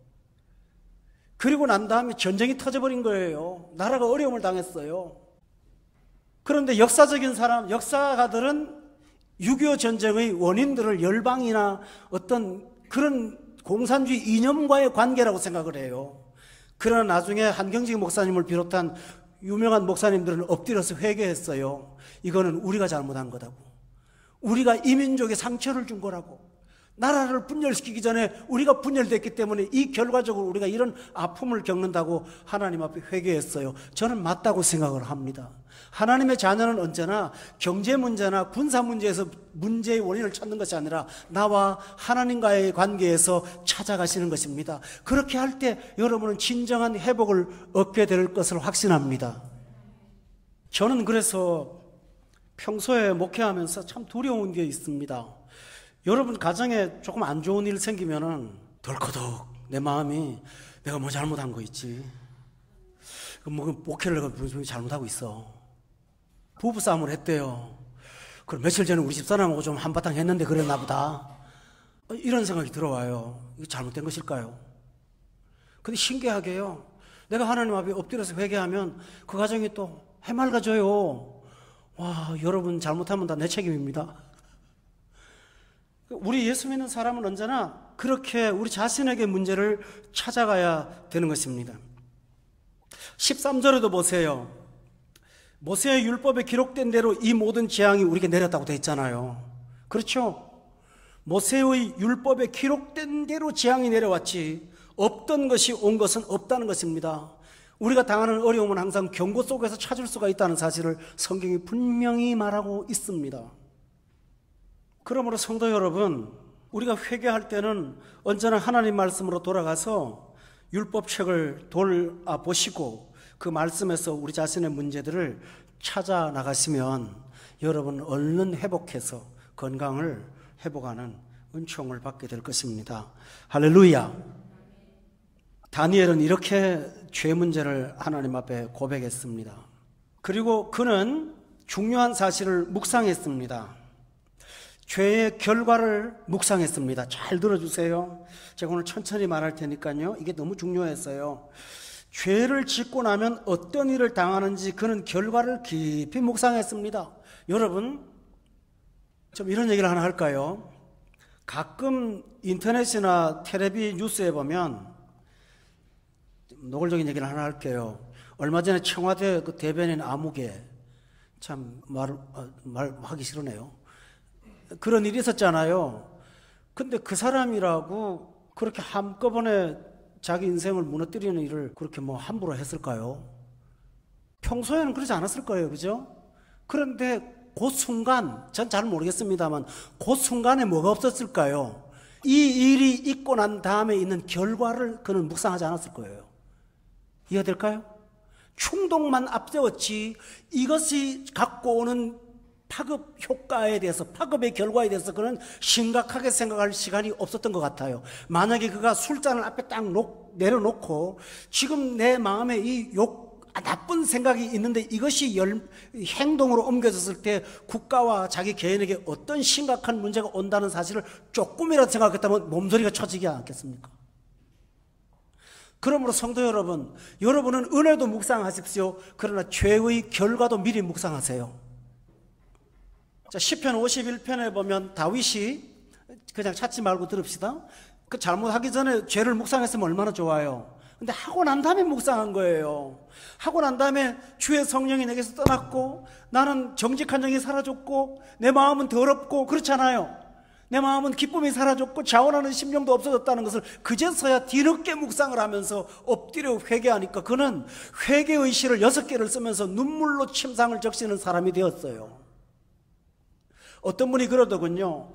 그리고 난 다음에 전쟁이 터져버린 거예요. 나라가 어려움을 당했어요. 그런데 역사가들은 6.25 전쟁의 원인들을 열방이나 어떤 그런 공산주의 이념과의 관계라고 생각을 해요. 그러나 나중에 한경직 목사님을 비롯한 유명한 목사님들은 엎드려서 회개했어요. 이거는 우리가 잘못한 거다고. 우리가 이 민족에 상처를 준 거라고. 나라를 분열시키기 전에 우리가 분열됐기 때문에 이 결과적으로 우리가 이런 아픔을 겪는다고 하나님 앞에 회개했어요. 저는 맞다고 생각을 합니다. 하나님의 자녀는 언제나 경제 문제나 군사 문제에서 문제의 원인을 찾는 것이 아니라 나와 하나님과의 관계에서 찾아가시는 것입니다. 그렇게 할 때 여러분은 진정한 회복을 얻게 될 것을 확신합니다. 저는 그래서 평소에 목회하면서 참 두려운 게 있습니다. 여러분 가정에 조금 안 좋은 일 생기면은 덜커덕 내 마음이 내가 뭐 잘못한 거 있지, 뭐 목회를 내가 분명히 잘못하고 있어. 부부싸움을 했대요. 그럼 며칠 전에 우리 집사람하고 좀 한바탕 했는데 그랬나 보다, 이런 생각이 들어와요. 이거 잘못된 것일까요? 근데 신기하게요, 내가 하나님 앞에 엎드려서 회개하면 그 가정이 또 해맑아져요. 와, 여러분 잘못하면 다 내 책임입니다. 우리 예수 믿는 사람은 언제나 그렇게 우리 자신에게 문제를 찾아가야 되는 것입니다. 13절에도 보세요. 모세의 율법에 기록된 대로 이 모든 재앙이 우리에게 내렸다고 되어 있잖아요. 그렇죠? 모세의 율법에 기록된 대로 재앙이 내려왔지 없던 것이 온 것은 없다는 것입니다. 우리가 당하는 어려움은 항상 경고 속에서 찾을 수가 있다는 사실을 성경이 분명히 말하고 있습니다. 그러므로 성도 여러분, 우리가 회개할 때는 언제나 하나님 말씀으로 돌아가서 율법책을 돌아보시고 그 말씀에서 우리 자신의 문제들을 찾아 나가시면 여러분 얼른 회복해서 건강을 회복하는 은총을 받게 될 것입니다. 할렐루야. 다니엘은 이렇게 죄 문제를 하나님 앞에 고백했습니다. 그리고 그는 중요한 사실을 묵상했습니다. 죄의 결과를 묵상했습니다. 잘 들어주세요. 제가 오늘 천천히 말할 테니까요. 이게 너무 중요했어요. 죄를 짓고 나면 어떤 일을 당하는지 그는 결과를 깊이 묵상했습니다. 여러분, 좀 이런 얘기를 하나 할까요? 가끔 인터넷이나 텔레비 뉴스에 보면, 노골적인 얘기를 하나 할게요. 얼마 전에 청와대 그 대변인 아무개, 참 말하기 싫으네요. 그런 일이 있었잖아요. 근데 그 사람이라고 그렇게 한꺼번에 자기 인생을 무너뜨리는 일을 그렇게 뭐 함부로 했을까요? 평소에는 그러지 않았을 거예요. 그죠? 그런데 그 순간, 전 잘 모르겠습니다만 그 순간에 뭐가 없었을까요? 이 일이 있고 난 다음에 있는 결과를 그는 묵상하지 않았을 거예요. 이해될까요? 충동만 앞세웠지 이것이 갖고 오는 파급 효과에 대해서, 파급의 결과에 대해서 그는 심각하게 생각할 시간이 없었던 것 같아요. 만약에 그가 술잔을 앞에 딱 내려놓고 지금 내 마음에 이 나쁜 생각이 있는데 이것이 행동으로 옮겨졌을 때 국가와 자기 개인에게 어떤 심각한 문제가 온다는 사실을 조금이라도 생각했다면 몸소리가 쳐지지 않겠습니까? 그러므로 성도 여러분, 여러분은 은혜도 묵상하십시오. 그러나 죄의 결과도 미리 묵상하세요. 자, 시편 51편에 보면 다윗이, 그냥 찾지 말고 들읍시다. 그 잘못하기 전에 죄를 묵상했으면 얼마나 좋아요. 근데 하고 난 다음에 묵상한 거예요. 하고 난 다음에 주의 성령이 내게서 떠났고 나는 정직한 정이 사라졌고 내 마음은 더럽고 그렇잖아요. 내 마음은 기쁨이 사라졌고 자원하는 심령도 없어졌다는 것을 그제서야 뒤늦게 묵상을 하면서 엎드려 회개하니까 그는 회개의 시를 6개를 쓰면서 눈물로 침상을 적시는 사람이 되었어요. 어떤 분이 그러더군요.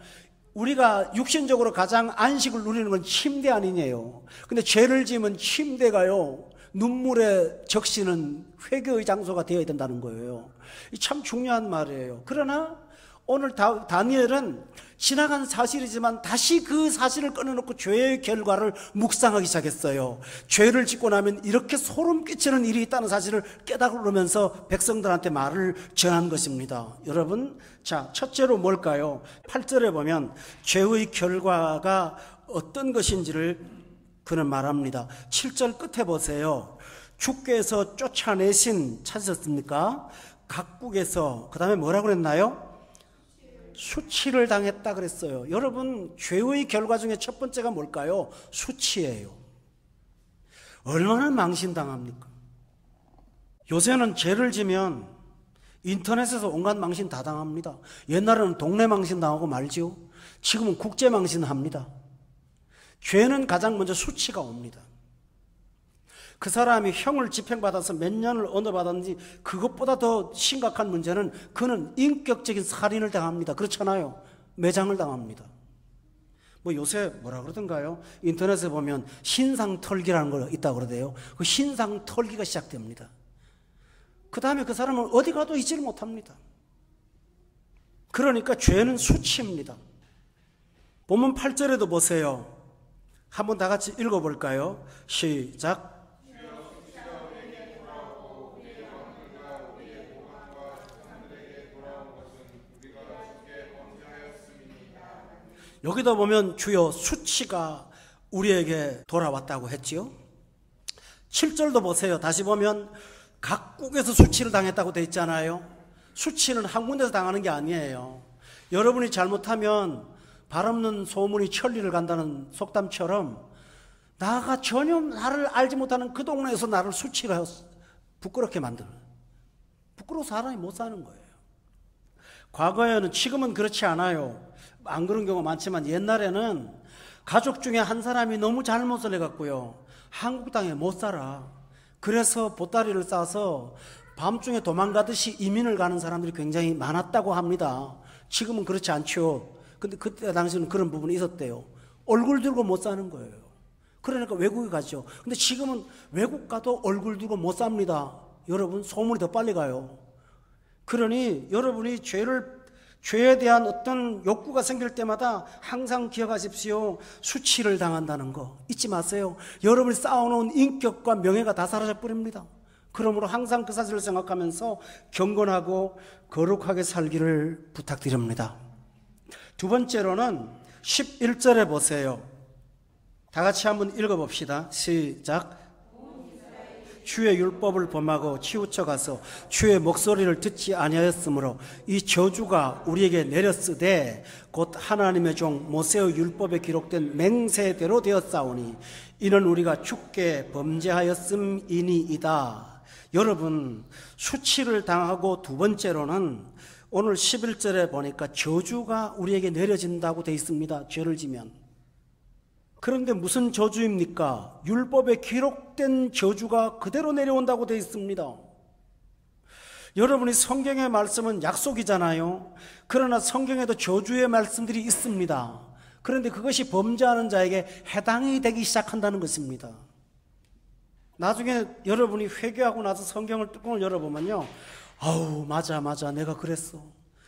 우리가 육신적으로 가장 안식을 누리는 건 침대 아니냐요. 근데 죄를 지으면 침대가요, 눈물에 적시는 회개의 장소가 되어야 된다는 거예요. 참 중요한 말이에요. 그러나 오늘 다니엘은 지나간 사실이지만 다시 그 사실을 꺼내놓고 죄의 결과를 묵상하기 시작했어요. 죄를 짓고 나면 이렇게 소름 끼치는 일이 있다는 사실을 깨달으면서 백성들한테 말을 전한 것입니다. 여러분, 자, 첫째로 뭘까요? 8절에 보면 죄의 결과가 어떤 것인지를 그는 말합니다. 7절 끝에 보세요. 주께서 쫓아내신, 찾으셨습니까? 각국에서, 그 다음에 뭐라고 그랬나요? 수치를 당했다 그랬어요. 여러분, 죄의 결과 중에 첫 번째가 뭘까요? 수치예요. 얼마나 망신당합니까? 요새는 죄를 지면 인터넷에서 온갖 망신 다 당합니다. 옛날에는 동네 망신 당하고 말지요. 지금은 국제망신합니다. 죄는 가장 먼저 수치가 옵니다. 그 사람이 형을 집행받아서 몇 년을 언어받았는지 그것보다 더 심각한 문제는 그는 인격적인 살인을 당합니다. 그렇잖아요. 매장을 당합니다. 뭐 요새 뭐라 그러던가요? 인터넷에 보면 신상털기라는 거 있다고 그러대요. 그 신상털기가 시작됩니다. 그 다음에 그 사람은 어디 가도 있지를 못합니다. 그러니까 죄는 수치입니다. 본문 8절에도 보세요. 한번 다 같이 읽어볼까요? 시작. 여기다 보면 주여 수치가 우리에게 돌아왔다고 했지요. 7절도 보세요. 다시 보면 각국에서 수치를 당했다고 돼 있잖아요. 수치는 한 군데서 당하는 게 아니에요. 여러분이 잘못하면 발 없는 소문이 천리를 간다는 속담처럼 나가 전혀 나를 알지 못하는 그 동네에서 나를 수치가 부끄럽게 만드는, 부끄러워서 사람이 못 사는 거예요. 과거에는, 지금은 그렇지 않아요. 안 그런 경우가 많지만 옛날에는 가족 중에 한 사람이 너무 잘못을 해갖고요, 한국 땅에 못 살아. 그래서 보따리를 싸서 밤중에 도망가듯이 이민을 가는 사람들이 굉장히 많았다고 합니다. 지금은 그렇지 않죠. 근데 그때 당시에는 그런 부분이 있었대요. 얼굴 들고 못 사는 거예요. 그러니까 외국에 가죠. 근데 지금은 외국 가도 얼굴 들고 못 삽니다. 여러분, 소문이 더 빨리 가요. 그러니 여러분이 죄에 대한 어떤 욕구가 생길 때마다 항상 기억하십시오. 수치를 당한다는 거 잊지 마세요. 여러분이 쌓아놓은 인격과 명예가 다 사라져 버립니다. 그러므로 항상 그 사실을 생각하면서 경건하고 거룩하게 살기를 부탁드립니다. 두 번째로는 11절에 보세요. 다 같이 한번 읽어봅시다. 시작. 주의 율법을 범하고 치우쳐 가서 주의 목소리를 듣지 아니하였으므로 이 저주가 우리에게 내렸으되 곧 하나님의 종 모세의 율법에 기록된 맹세대로 되었사오니 이는 우리가 주께 범죄하였음이니이다. 여러분, 수치를 당하고 두 번째로는 오늘 11절에 보니까 저주가 우리에게 내려진다고 되어 있습니다. 죄를 지면. 그런데 무슨 저주입니까? 율법에 기록된 저주가 그대로 내려온다고 되어 있습니다. 여러분이 성경의 말씀은 약속이잖아요. 그러나 성경에도 저주의 말씀들이 있습니다. 그런데 그것이 범죄하는 자에게 해당이 되기 시작한다는 것입니다. 나중에 여러분이 회개하고 나서 성경을 뚜껑을 열어보면요, 아우 맞아 내가 그랬어.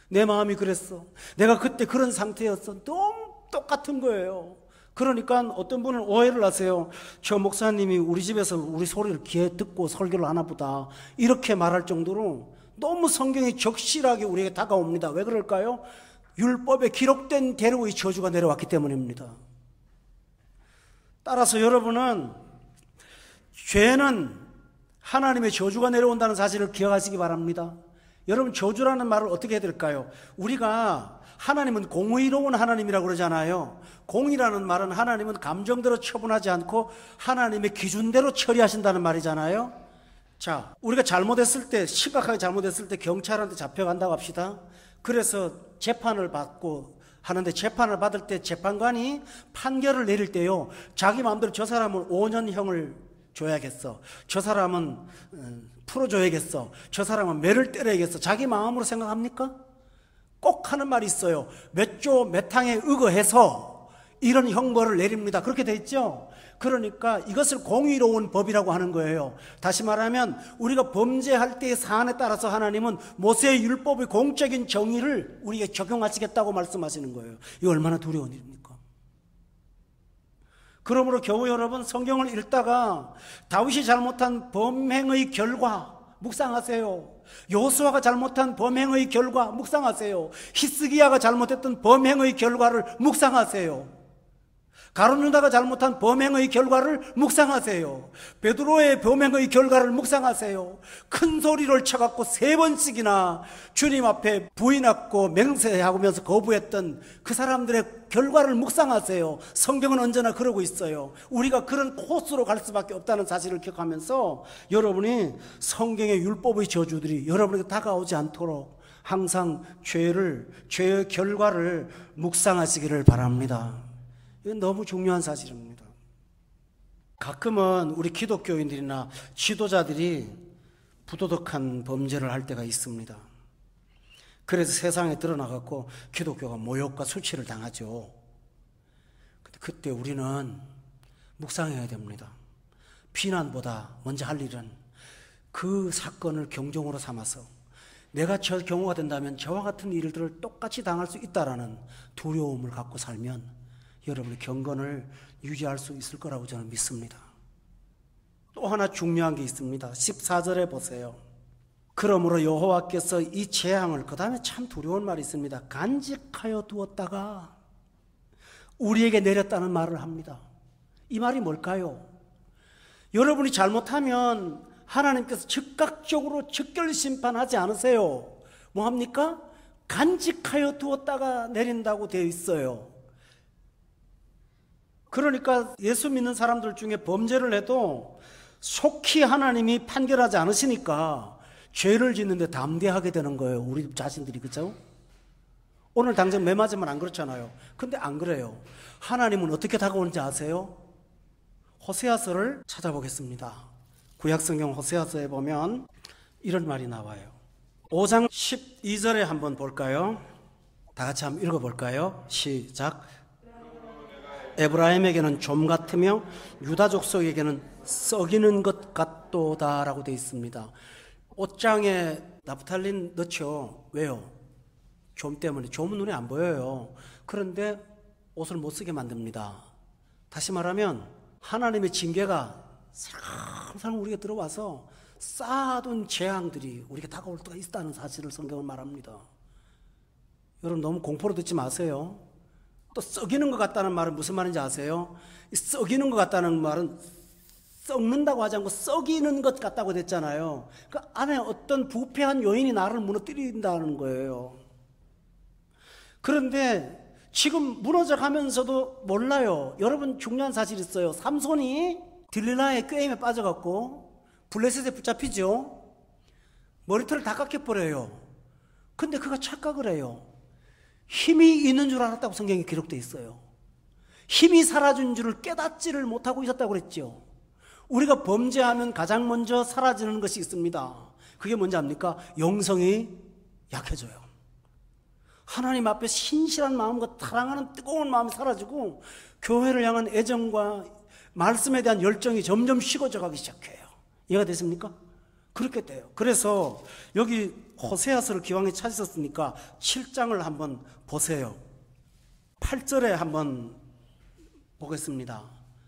내 마음이 그랬어. 내가 그때 그런 상태였어. 너무 똑같은 거예요. 그러니까 어떤 분은 오해를 하세요. 저 목사님이 우리 집에서 우리 소리를 귀에 듣고 설교를 하나 보다, 이렇게 말할 정도로 너무 성경이 적실하게 우리에게 다가옵니다. 왜 그럴까요? 율법에 기록된 대로의 저주가 내려왔기 때문입니다. 따라서 여러분은 죄는 하나님의 저주가 내려온다는 사실을 기억하시기 바랍니다. 여러분, 저주라는 말을 어떻게 해야 될까요? 우리가 하나님은 공의로운 하나님이라고 그러잖아요. 공의라는 말은 하나님은 감정대로 처분하지 않고 하나님의 기준대로 처리하신다는 말이잖아요. 자, 우리가 잘못했을 때, 심각하게 잘못했을 때 경찰한테 잡혀간다고 합시다. 그래서 재판을 받고 하는데, 재판을 받을 때 재판관이 판결을 내릴 때요, 자기 마음대로 저 사람은 5년형을 줘야겠어, 저 사람은 풀어줘야겠어, 저 사람은 매를 때려야겠어, 자기 마음으로 생각합니까? 꼭 하는 말이 있어요. 몇 조 몇 항에 의거해서 이런 형벌을 내립니다. 그렇게 돼 있죠. 그러니까 이것을 공의로운 법이라고 하는 거예요. 다시 말하면 우리가 범죄할 때의 사안에 따라서 하나님은 모세의 율법의 공적인 정의를 우리에게 적용하시겠다고 말씀하시는 거예요. 이거 얼마나 두려운 일입니까? 그러므로 겨우 여러분, 성경을 읽다가 다윗이 잘못한 범행의 결과 묵상하세요. 여호수아가 잘못한 범행의 결과 묵상하세요. 히스기야가 잘못했던 범행의 결과를 묵상하세요. 가룟 유다가 잘못한 범행의 결과를 묵상하세요. 베드로의 범행의 결과를 묵상하세요. 큰 소리를 쳐갖고 3번씩이나 주님 앞에 부인하고 맹세하면서 거부했던 그 사람들의 결과를 묵상하세요. 성경은 언제나 그러고 있어요. 우리가 그런 코스로 갈 수밖에 없다는 사실을 기억하면서 여러분이 성경의 율법의 저주들이 여러분에게 다가오지 않도록 항상 죄의 결과를 묵상하시기를 바랍니다. 이건 너무 중요한 사실입니다. 가끔은 우리 기독교인들이나 지도자들이 부도덕한 범죄를 할 때가 있습니다. 그래서 세상에 드러나갖고 기독교가 모욕과 수치를 당하죠. 그때 우리는 묵상해야 됩니다. 비난보다 먼저 할 일은 그 사건을 경종으로 삼아서 내가 저 경우가 된다면 저와 같은 일들을 똑같이 당할 수 있다라는 두려움을 갖고 살면 여러분의 경건을 유지할 수 있을 거라고 저는 믿습니다. 또 하나 중요한 게 있습니다. 14절에 보세요. 그러므로 여호와께서 이 재앙을, 그 다음에 참 두려운 말이 있습니다. 간직하여 두었다가 우리에게 내렸다는 말을 합니다. 이 말이 뭘까요? 여러분이 잘못하면 하나님께서 즉각적으로 즉결 심판하지 않으세요. 뭐합니까? 간직하여 두었다가 내린다고 되어 있어요. 그러니까 예수 믿는 사람들 중에 범죄를 해도 속히 하나님이 판결하지 않으시니까 죄를 짓는데 담대하게 되는 거예요. 우리 자신들이. 그렇죠? 오늘 당장 매 맞으면 안 그렇잖아요. 근데 안 그래요. 하나님은 어떻게 다가오는지 아세요? 호세아서를 찾아보겠습니다. 구약성경 호세아서에 보면 이런 말이 나와요. 5장 12절에 한번 볼까요? 다 같이 한번 읽어볼까요? 시작. 에브라임에게는 좀 같으며 유다 족속에게는 썩이는 것 같도다 라고 되어 있습니다. 옷장에 나프탈린 넣죠. 왜요? 좀 때문에. 좀은 눈에 안 보여요. 그런데 옷을 못 쓰게 만듭니다. 다시 말하면 하나님의 징계가 살살 우리가 들어와서 쌓아둔 재앙들이 우리가 다가올 때가 있다는 사실을 성경은 말합니다. 여러분 너무 공포로 듣지 마세요. 또 썩이는 것 같다는 말은 무슨 말인지 아세요? 이 썩이는 것 같다는 말은 썩는다고 하지 않고 썩이는 것 같다고 됐잖아요. 그 안에 어떤 부패한 요인이 나를 무너뜨린다는 거예요. 그런데 지금 무너져 가면서도 몰라요. 여러분 중요한 사실이 있어요. 삼손이 딜릴라의 꾀임에 빠져갖고 블레셋에 붙잡히죠. 머리털을 다 깎여버려요. 근데 그가 착각을 해요. 힘이 있는 줄 알았다고 성경에 기록되어 있어요. 힘이 사라진 줄을 깨닫지를 못하고 있었다고 그랬죠. 우리가 범죄하면 가장 먼저 사라지는 것이 있습니다. 그게 뭔지 압니까? 영성이 약해져요. 하나님 앞에 신실한 마음과 사랑하는 뜨거운 마음이 사라지고 교회를 향한 애정과 말씀에 대한 열정이 점점 식어져 가기 시작해요. 이해가 됐습니까? 그렇게 돼요. 그래서 여기 호세아서를 기왕에 찾으셨으니까 7장을 한번 보세요. 8절에 한번 보겠습니다.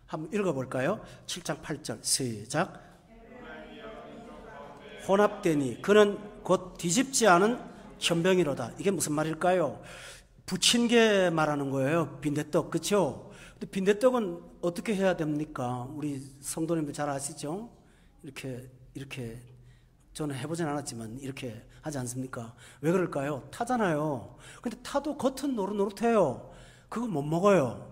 한번 읽어볼까요? 7장 8절 시작. 혼합되니 그는 곧 뒤집지 않은 천병이로다. 이게 무슨 말일까요? 부친 게 말하는 거예요. 빈대떡. 그렇죠? 근데 빈대떡은 어떻게 해야 됩니까? 우리 성도님들 잘 아시죠? 이렇게 저는 해보진 않았지만 이렇게 하지 않습니까? 왜 그럴까요? 타잖아요. 근데 타도 겉은 노릇노릇해요. 그거 못 먹어요.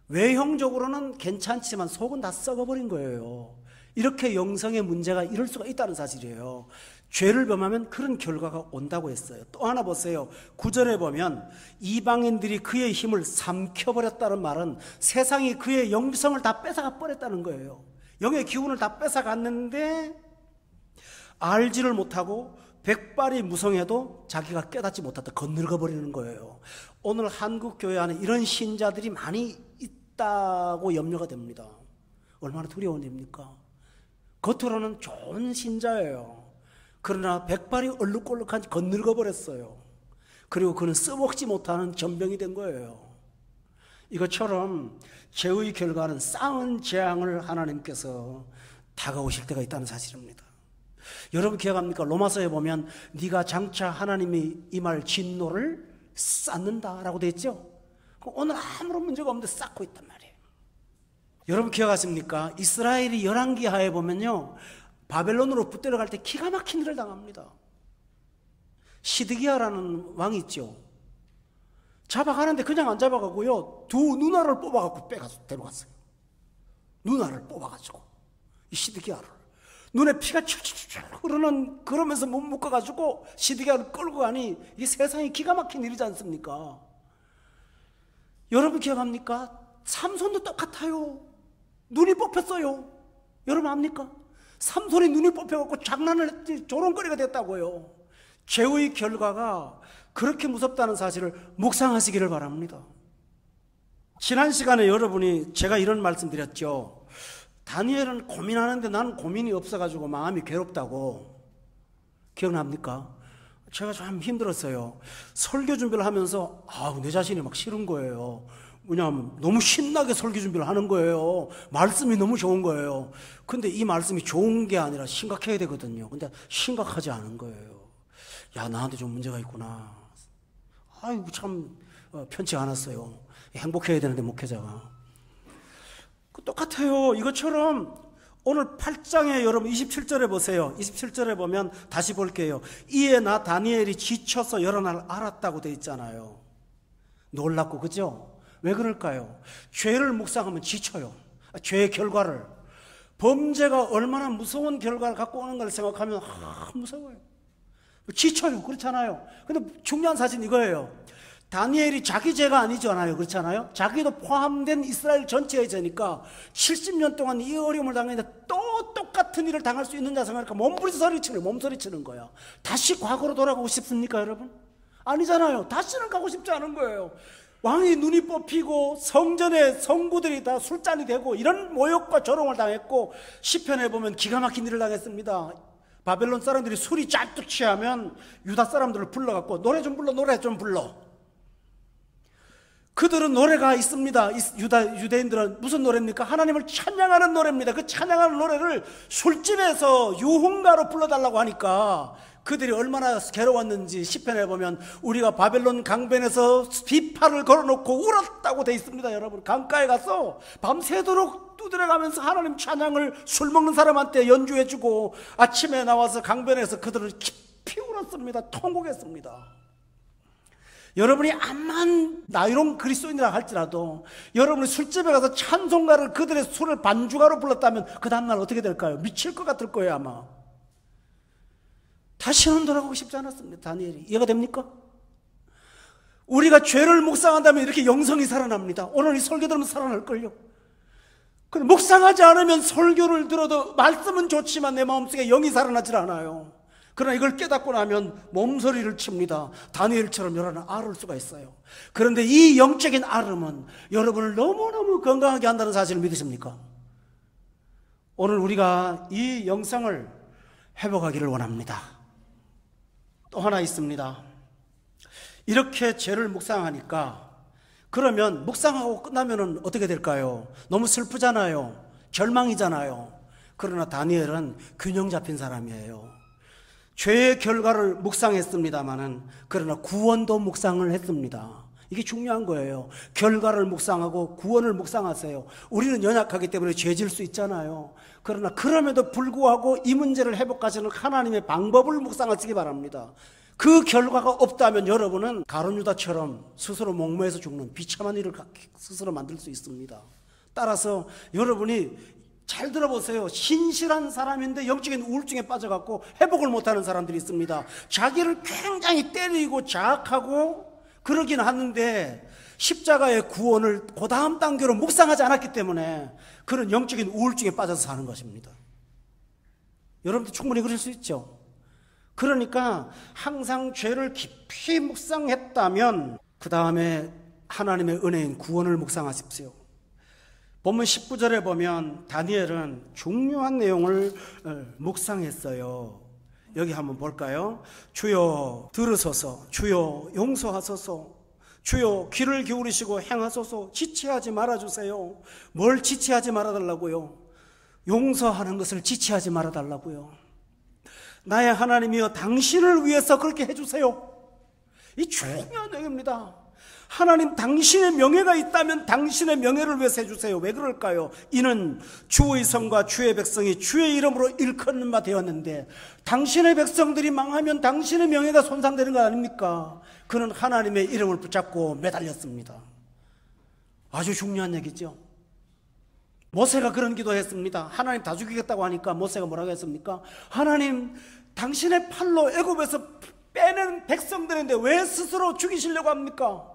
외형적으로는 괜찮지만 속은 다 썩어버린 거예요. 이렇게 영성의 문제가 이럴 수가 있다는 사실이에요. 죄를 범하면 그런 결과가 온다고 했어요. 또 하나 보세요. 9절에 보면 이방인들이 그의 힘을 삼켜버렸다는 말은 세상이 그의 영성을 다 뺏어가 버렸다는 거예요. 영의 기운을 다 뺏어갔는데 알지를 못하고 백발이 무성해도 자기가 깨닫지 못하다 거늘거버리는 거예요. 오늘 한국 교회 안에 이런 신자들이 많이 있다고 염려가 됩니다. 얼마나 두려운 일입니까? 겉으로는 좋은 신자예요. 그러나 백발이 얼룩꼴룩한 거늘거버렸어요. 그리고 그는 써먹지 못하는 전병이 된 거예요. 이것처럼 죄의 결과는 쌓은 재앙을 하나님께서 다가오실 때가 있다는 사실입니다. 여러분 기억합니까? 로마서에 보면 네가 장차 하나님이 임할 진노를 쌓는다라고 되어 있죠. 오늘 아무런 문제가 없는데 쌓고 있단 말이에요. 여러분 기억하십니까? 이스라엘이 열왕기하에 보면요, 바벨론으로 붙들어갈 때 기가 막힌 일을 당합니다. 시드기야라는 왕이 있죠. 잡아가는데 그냥 안 잡아가고요, 두 누나를 뽑아갖고 데려갔어요. 누나를 뽑아가지고 이 시드기야를 눈에 피가 출출출 흐르는, 그러면서 못 묶어가지고 시드기를 끌고 가니 이게 세상에 기가 막힌 일이지 않습니까? 여러분 기억합니까? 삼손도 똑같아요. 눈이 뽑혔어요. 여러분 압니까? 삼손이 눈이 뽑혀갖고 장난을 했지 조롱거리가 됐다고요. 죄의 결과가 그렇게 무섭다는 사실을 묵상하시기를 바랍니다. 지난 시간에 여러분이 제가 이런 말씀 드렸죠. 다니엘은 고민하는데 나는 고민이 없어가지고 마음이 괴롭다고. 기억납니까? 제가 참 힘들었어요. 설교 준비를 하면서 내 자신이 막 싫은 거예요. 왜냐하면 너무 신나게 설교 준비를 하는 거예요. 말씀이 너무 좋은 거예요. 근데 이 말씀이 좋은 게 아니라 심각해야 되거든요. 근데 심각하지 않은 거예요. 야, 나한테 좀 문제가 있구나. 참 편치 않았어요. 행복해야 되는데 목회자가. 똑같아요. 이것처럼 오늘 8장에 여러분 27절에 보세요. 27절에 보면 다시 볼게요. 이에 나 다니엘이 지쳐서 여러 날 알았다고 돼 있잖아요. 놀랍고, 그죠? 왜 그럴까요? 죄를 묵상하면 지쳐요. 죄의 결과를, 범죄가 얼마나 무서운 결과를 갖고 오는 걸 생각하면 무서워요. 지쳐요. 그렇잖아요. 근데 중요한 사실은 이거예요. 다니엘이 자기 죄가 아니잖아요. 그렇잖아요. 자기도 포함된 이스라엘 전체의 죄니까 70년 동안 이 어려움을 당했는데 또 똑같은 일을 당할 수 있느냐 생각하니까 몸소리치는 거야. 다시 과거로 돌아가고 싶습니까, 여러분? 아니잖아요. 다시는 가고 싶지 않은 거예요. 왕이 눈이 뽑히고 성전의 성구들이 다 술잔이 되고 이런 모욕과 조롱을 당했고, 시편에 보면 기가 막힌 일을 당했습니다. 바벨론 사람들이 술이 짠뜩 취하면 유다 사람들을 불러갖고 노래 좀 불러. 그들은 노래가 있습니다. 유대인들은 무슨 노래입니까? 하나님을 찬양하는 노래입니다. 그 찬양하는 노래를 술집에서 유흥가로 불러달라고 하니까 그들이 얼마나 괴로웠는지 시편에 보면 우리가 바벨론 강변에서 비파를 걸어놓고 울었다고 돼 있습니다. 여러분, 강가에 가서 밤새도록 두드려가면서 하나님 찬양을 술 먹는 사람한테 연주해주고 아침에 나와서 강변에서 그들을 깊이 울었습니다. 통곡했습니다. 여러분이 암만 나이롱 그리스도인이라 할지라도 여러분이 술집에 가서 찬송가를 그들의 술을 반주가로 불렀다면 그 다음날 어떻게 될까요? 미칠 것 같을 거예요, 아마. 다시는 돌아가고 싶지 않았습니다. 다니엘이. 이해가 됩니까? 우리가 죄를 묵상한다면 이렇게 영성이 살아납니다. 오늘 이 설교 들으면 살아날걸요. 근데 묵상하지 않으면 설교를 들어도 말씀은 좋지만 내 마음속에 영이 살아나질 않아요. 그러나 이걸 깨닫고 나면 몸서리를 칩니다. 다니엘처럼 여러분 앓을 수가 있어요. 그런데 이 영적인 앓음은 여러분을 너무너무 건강하게 한다는 사실을 믿으십니까? 오늘 우리가 이 영성을 회복하기를 원합니다. 또 하나 있습니다. 이렇게 죄를 묵상하니까, 그러면 묵상하고 끝나면 어떻게 될까요? 너무 슬프잖아요. 절망이잖아요. 그러나 다니엘은 균형 잡힌 사람이에요. 죄의 결과를 묵상했습니다마는 그러나 구원도 묵상을 했습니다. 이게 중요한 거예요. 결과를 묵상하고 구원을 묵상하세요. 우리는 연약하기 때문에 죄질 수 있잖아요. 그러나 그럼에도 불구하고 이 문제를 회복하시는 하나님의 방법을 묵상하시기 바랍니다. 그 결과가 없다면 여러분은 가룟 유다처럼 스스로 목매에서 죽는 비참한 일을 스스로 만들 수 있습니다. 따라서 여러분이 잘 들어보세요. 신실한 사람인데 영적인 우울증에 빠져갖고 회복을 못하는 사람들이 있습니다. 자기를 굉장히 때리고 자학하고 그러긴 하는데 십자가의 구원을 그 다음 단계로 묵상하지 않았기 때문에 그런 영적인 우울증에 빠져서 사는 것입니다. 여러분도 충분히 그럴 수 있죠. 그러니까 항상 죄를 깊이 묵상했다면 그 다음에 하나님의 은혜인 구원을 묵상하십시오. 본문 19절에 보면 다니엘은 중요한 내용을 묵상했어요. 여기 한번 볼까요? 주여 들으소서, 주여 용서하소서, 주여 귀를 기울이시고 행하소서. 지체하지 말아주세요. 뭘 지체하지 말아달라고요? 용서하는 것을 지체하지 말아달라고요. 나의 하나님이여 당신을 위해서 그렇게 해주세요. 이 중요한 내용입니다. 하나님, 당신의 명예가 있다면 당신의 명예를 위해서 해주세요. 왜 그럴까요? 이는 주의 성과 주의 백성이 주의 이름으로 일컫는 바 되었는데 당신의 백성들이 망하면 당신의 명예가 손상되는 거 아닙니까? 그는 하나님의 이름을 붙잡고 매달렸습니다. 아주 중요한 얘기죠. 모세가 그런 기도했습니다. 하나님 다 죽이겠다고 하니까 모세가 뭐라고 했습니까? 하나님, 당신의 팔로 애굽에서 빼낸 백성들인데 왜 스스로 죽이시려고 합니까?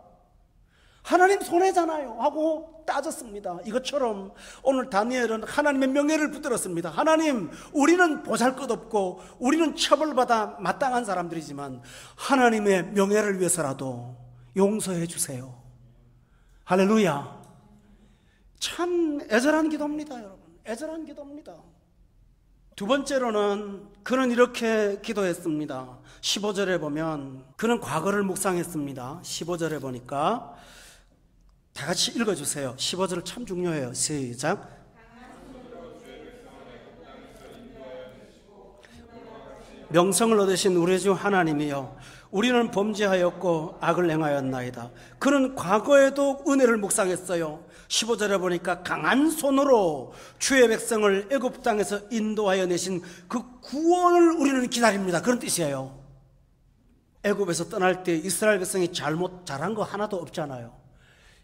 하나님 손해잖아요 하고 따졌습니다. 이것처럼 오늘 다니엘은 하나님의 명예를 붙들었습니다. 하나님, 우리는 보잘것없고 우리는 처벌받아 마땅한 사람들이지만 하나님의 명예를 위해서라도 용서해 주세요. 할렐루야. 참 애절한 기도입니다, 여러분. 애절한 기도입니다. 두 번째로는 그는 이렇게 기도했습니다. 15절에 보면 그는 과거를 묵상했습니다. 15절에 보니까 다 같이 읽어주세요. 15절 참 중요해요. 시작. 명성을 얻으신 우리 주 하나님이여, 우리는 범죄하였고 악을 행하였나이다. 그는 과거에도 은혜를 묵상했어요. 15절에 보니까 강한 손으로 주의 백성을 애굽 땅에서 인도하여 내신 그 구원을 우리는 기다립니다. 그런 뜻이에요. 애굽에서 떠날 때 이스라엘 백성이 잘한 거 하나도 없잖아요.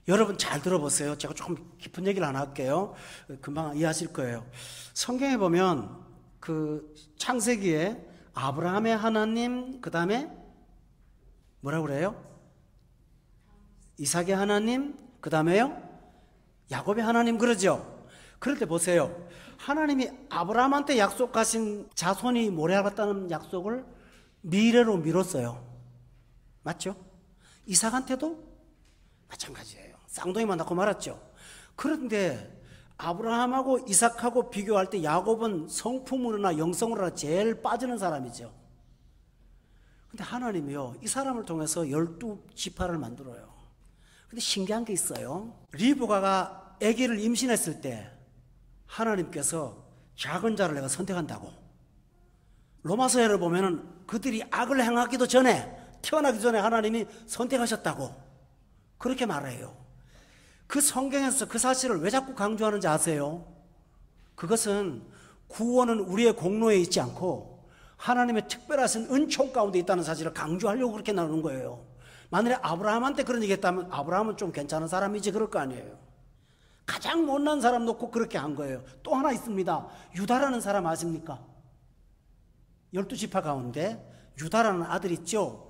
여러분 잘 들어보세요. 제가 조금 깊은 얘기를 안 할게요. 금방 이해하실 거예요. 성경에 보면 그 창세기에 아브라함의 하나님, 그 다음에 뭐라고 그래요? 이삭의 하나님, 그 다음에요? 야곱의 하나님, 그러죠? 그럴 때 보세요. 하나님이 아브라함한테 약속하신 자손이 모래알았다는 약속을 미래로 미뤘어요. 맞죠? 이삭한테도 마찬가지예요. 쌍둥이만 낳고 말았죠. 그런데 아브라함하고 이삭하고 비교할 때 야곱은 성품으로나 영성으로나 제일 빠지는 사람이죠. 근데 하나님이요, 이 사람을 통해서 12지파를 만들어요. 근데 신기한 게 있어요. 리브가가 아기를 임신했을 때 하나님께서 작은 자를 내가 선택한다고. 로마서를 보면은 그들이 악을 행하기도 전에, 태어나기 전에 하나님이 선택하셨다고 그렇게 말해요. 그 성경에서 그 사실을 왜 자꾸 강조하는지 아세요? 그것은 구원은 우리의 공로에 있지 않고 하나님의 특별하신 은총 가운데 있다는 사실을 강조하려고 그렇게 나누는 거예요. 만약에 아브라함한테 그런 얘기 했다면 아브라함은 좀 괜찮은 사람이지 그럴 거 아니에요. 가장 못난 사람 놓고 그렇게 한 거예요. 또 하나 있습니다. 유다라는 사람 아십니까? 12지파 가운데 유다라는 아들 있죠.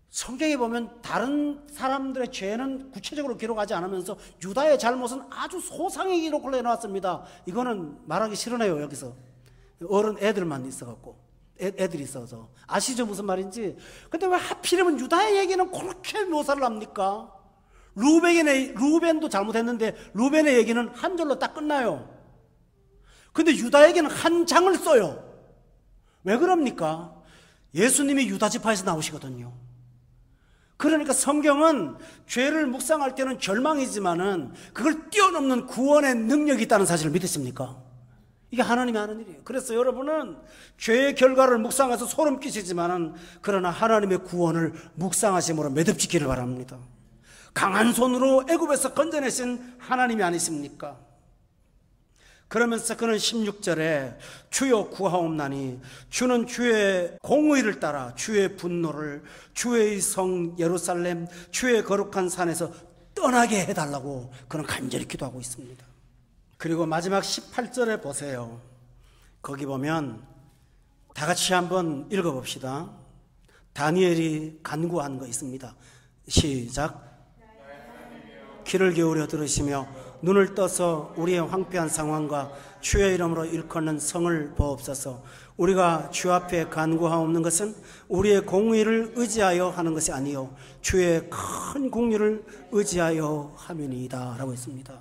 성경에 보면 다른 사람들의 죄는 구체적으로 기록하지 않으면서 유다의 잘못은 아주 소상히 기록을 해놨습니다. 이거는 말하기 싫으네요. 여기서 어른 애들만 있어갖고 애들이 있어서 아시죠 무슨 말인지. 근데 왜 하필이면 유다의 얘기는 그렇게 묘사를 합니까? 루벤도 잘못했는데 루벤의 얘기는 한 절로 딱 끝나요. 근데 유다에게는 한 장을 써요. 왜 그럽니까? 예수님이 유다 지파에서 나오시거든요. 그러니까 성경은 죄를 묵상할 때는 절망이지만은 그걸 뛰어넘는 구원의 능력이 있다는 사실을 믿으십니까? 이게 하나님이 하는 일이에요. 그래서 여러분은 죄의 결과를 묵상해서 소름 끼치지만은 그러나 하나님의 구원을 묵상하심으로 매듭짓기를 바랍니다. 강한 손으로 애굽에서 건져내신 하나님이 아니십니까? 그러면서 그는 16절에 주여 구하옵나니 주는 주의 공의를 따라 주의 분노를 주의 성 예루살렘 주의 거룩한 산에서 떠나게 해달라고 그는 간절히 기도하고 있습니다. 그리고 마지막 18절에 보세요. 거기 보면 다 같이 한번 읽어봅시다. 다니엘이 간구한 거 있습니다. 시작. 귀를 기울여 들으시며 눈을 떠서 우리의 황폐한 상황과 주의 이름으로 일컫는 성을 보옵소서. 우리가 주 앞에 간구하옵는 것은 우리의 공의를 의지하여 하는 것이 아니요 주의 큰 공의를 의지하여 함이니이다 라고 했습니다.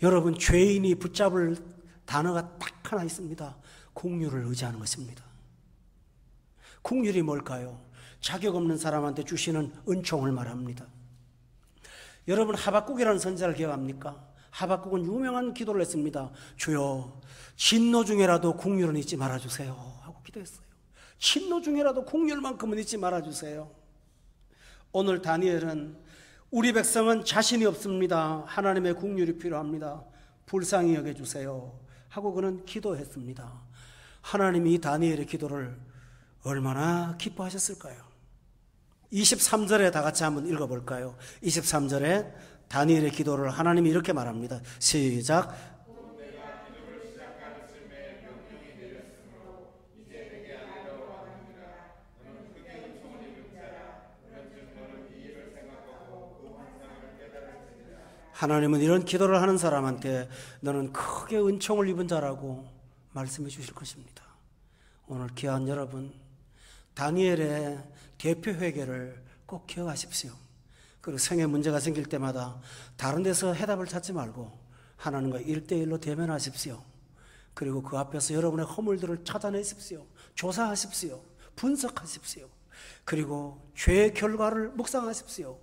여러분, 죄인이 붙잡을 단어가 딱 하나 있습니다. 공의를 의지하는 것입니다. 공의이 뭘까요? 자격 없는 사람한테 주시는 은총을 말합니다. 여러분, 하박국이라는 선지자를 기억합니까? 하박국은 유명한 기도를 했습니다. 주여, 진노 중에라도 긍휼은 잊지 말아주세요 하고 기도했어요. 진노 중에라도 긍휼만큼은 잊지 말아주세요. 오늘 다니엘은 우리 백성은 자신이 없습니다. 하나님의 긍휼이 필요합니다. 불쌍히 여겨주세요 하고 그는 기도했습니다. 하나님이 다니엘의 기도를 얼마나 기뻐하셨을까요? 23절에 다 같이 한번 읽어볼까요? 23절에 다니엘의 기도를 하나님이 이렇게 말합니다. 시작. 하나님은 이런 기도를 하는 사람한테 너는 크게 은총을 입은 자라고 말씀해 주실 것입니다. 오늘 귀한 여러분, 다니엘의 대표 회개를 꼭 기억하십시오. 그리고 생애 문제가 생길 때마다 다른 데서 해답을 찾지 말고 하나님과 1대1로 대면하십시오. 그리고 그 앞에서 여러분의 허물들을 찾아내십시오. 조사하십시오. 분석하십시오. 그리고 죄의 결과를 묵상하십시오.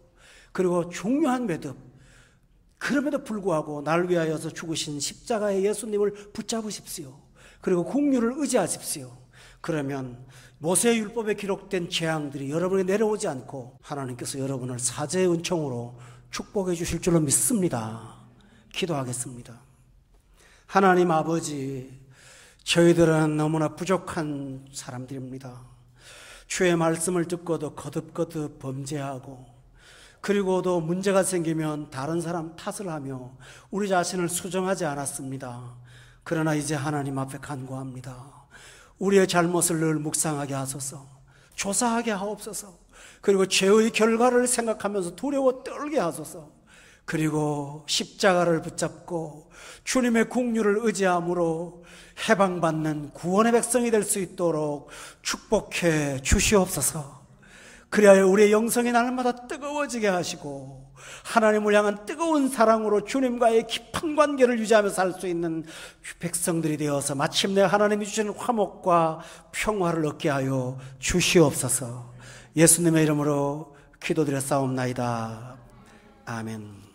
그리고 중요한 매듭, 그럼에도 불구하고 날 위하여서 죽으신 십자가의 예수님을 붙잡으십시오. 그리고 긍휼을 의지하십시오. 그러면 모세의 율법에 기록된 재앙들이 여러분에게 내려오지 않고 하나님께서 여러분을 사제의 은총으로 축복해 주실 줄로 믿습니다. 기도하겠습니다. 하나님 아버지, 저희들은 너무나 부족한 사람들입니다. 주의 말씀을 듣고도 거듭거듭 범죄하고, 그리고도 문제가 생기면 다른 사람 탓을 하며 우리 자신을 수정하지 않았습니다. 그러나 이제 하나님 앞에 간구합니다. 우리의 잘못을 늘 묵상하게 하소서, 조사하게 하옵소서, 그리고 죄의 결과를 생각하면서 두려워 떨게 하소서, 그리고 십자가를 붙잡고 주님의 긍휼을 의지함으로 해방받는 구원의 백성이 될 수 있도록 축복해 주시옵소서. 그리하여 우리의 영성이 날마다 뜨거워지게 하시고 하나님을 향한 뜨거운 사랑으로 주님과의 깊은 관계를 유지하며 살 수 있는 백성들이 되어서 마침내 하나님이 주시는 화목과 평화를 얻게 하여 주시옵소서. 예수님의 이름으로 기도드렸사옵나이다. 아멘.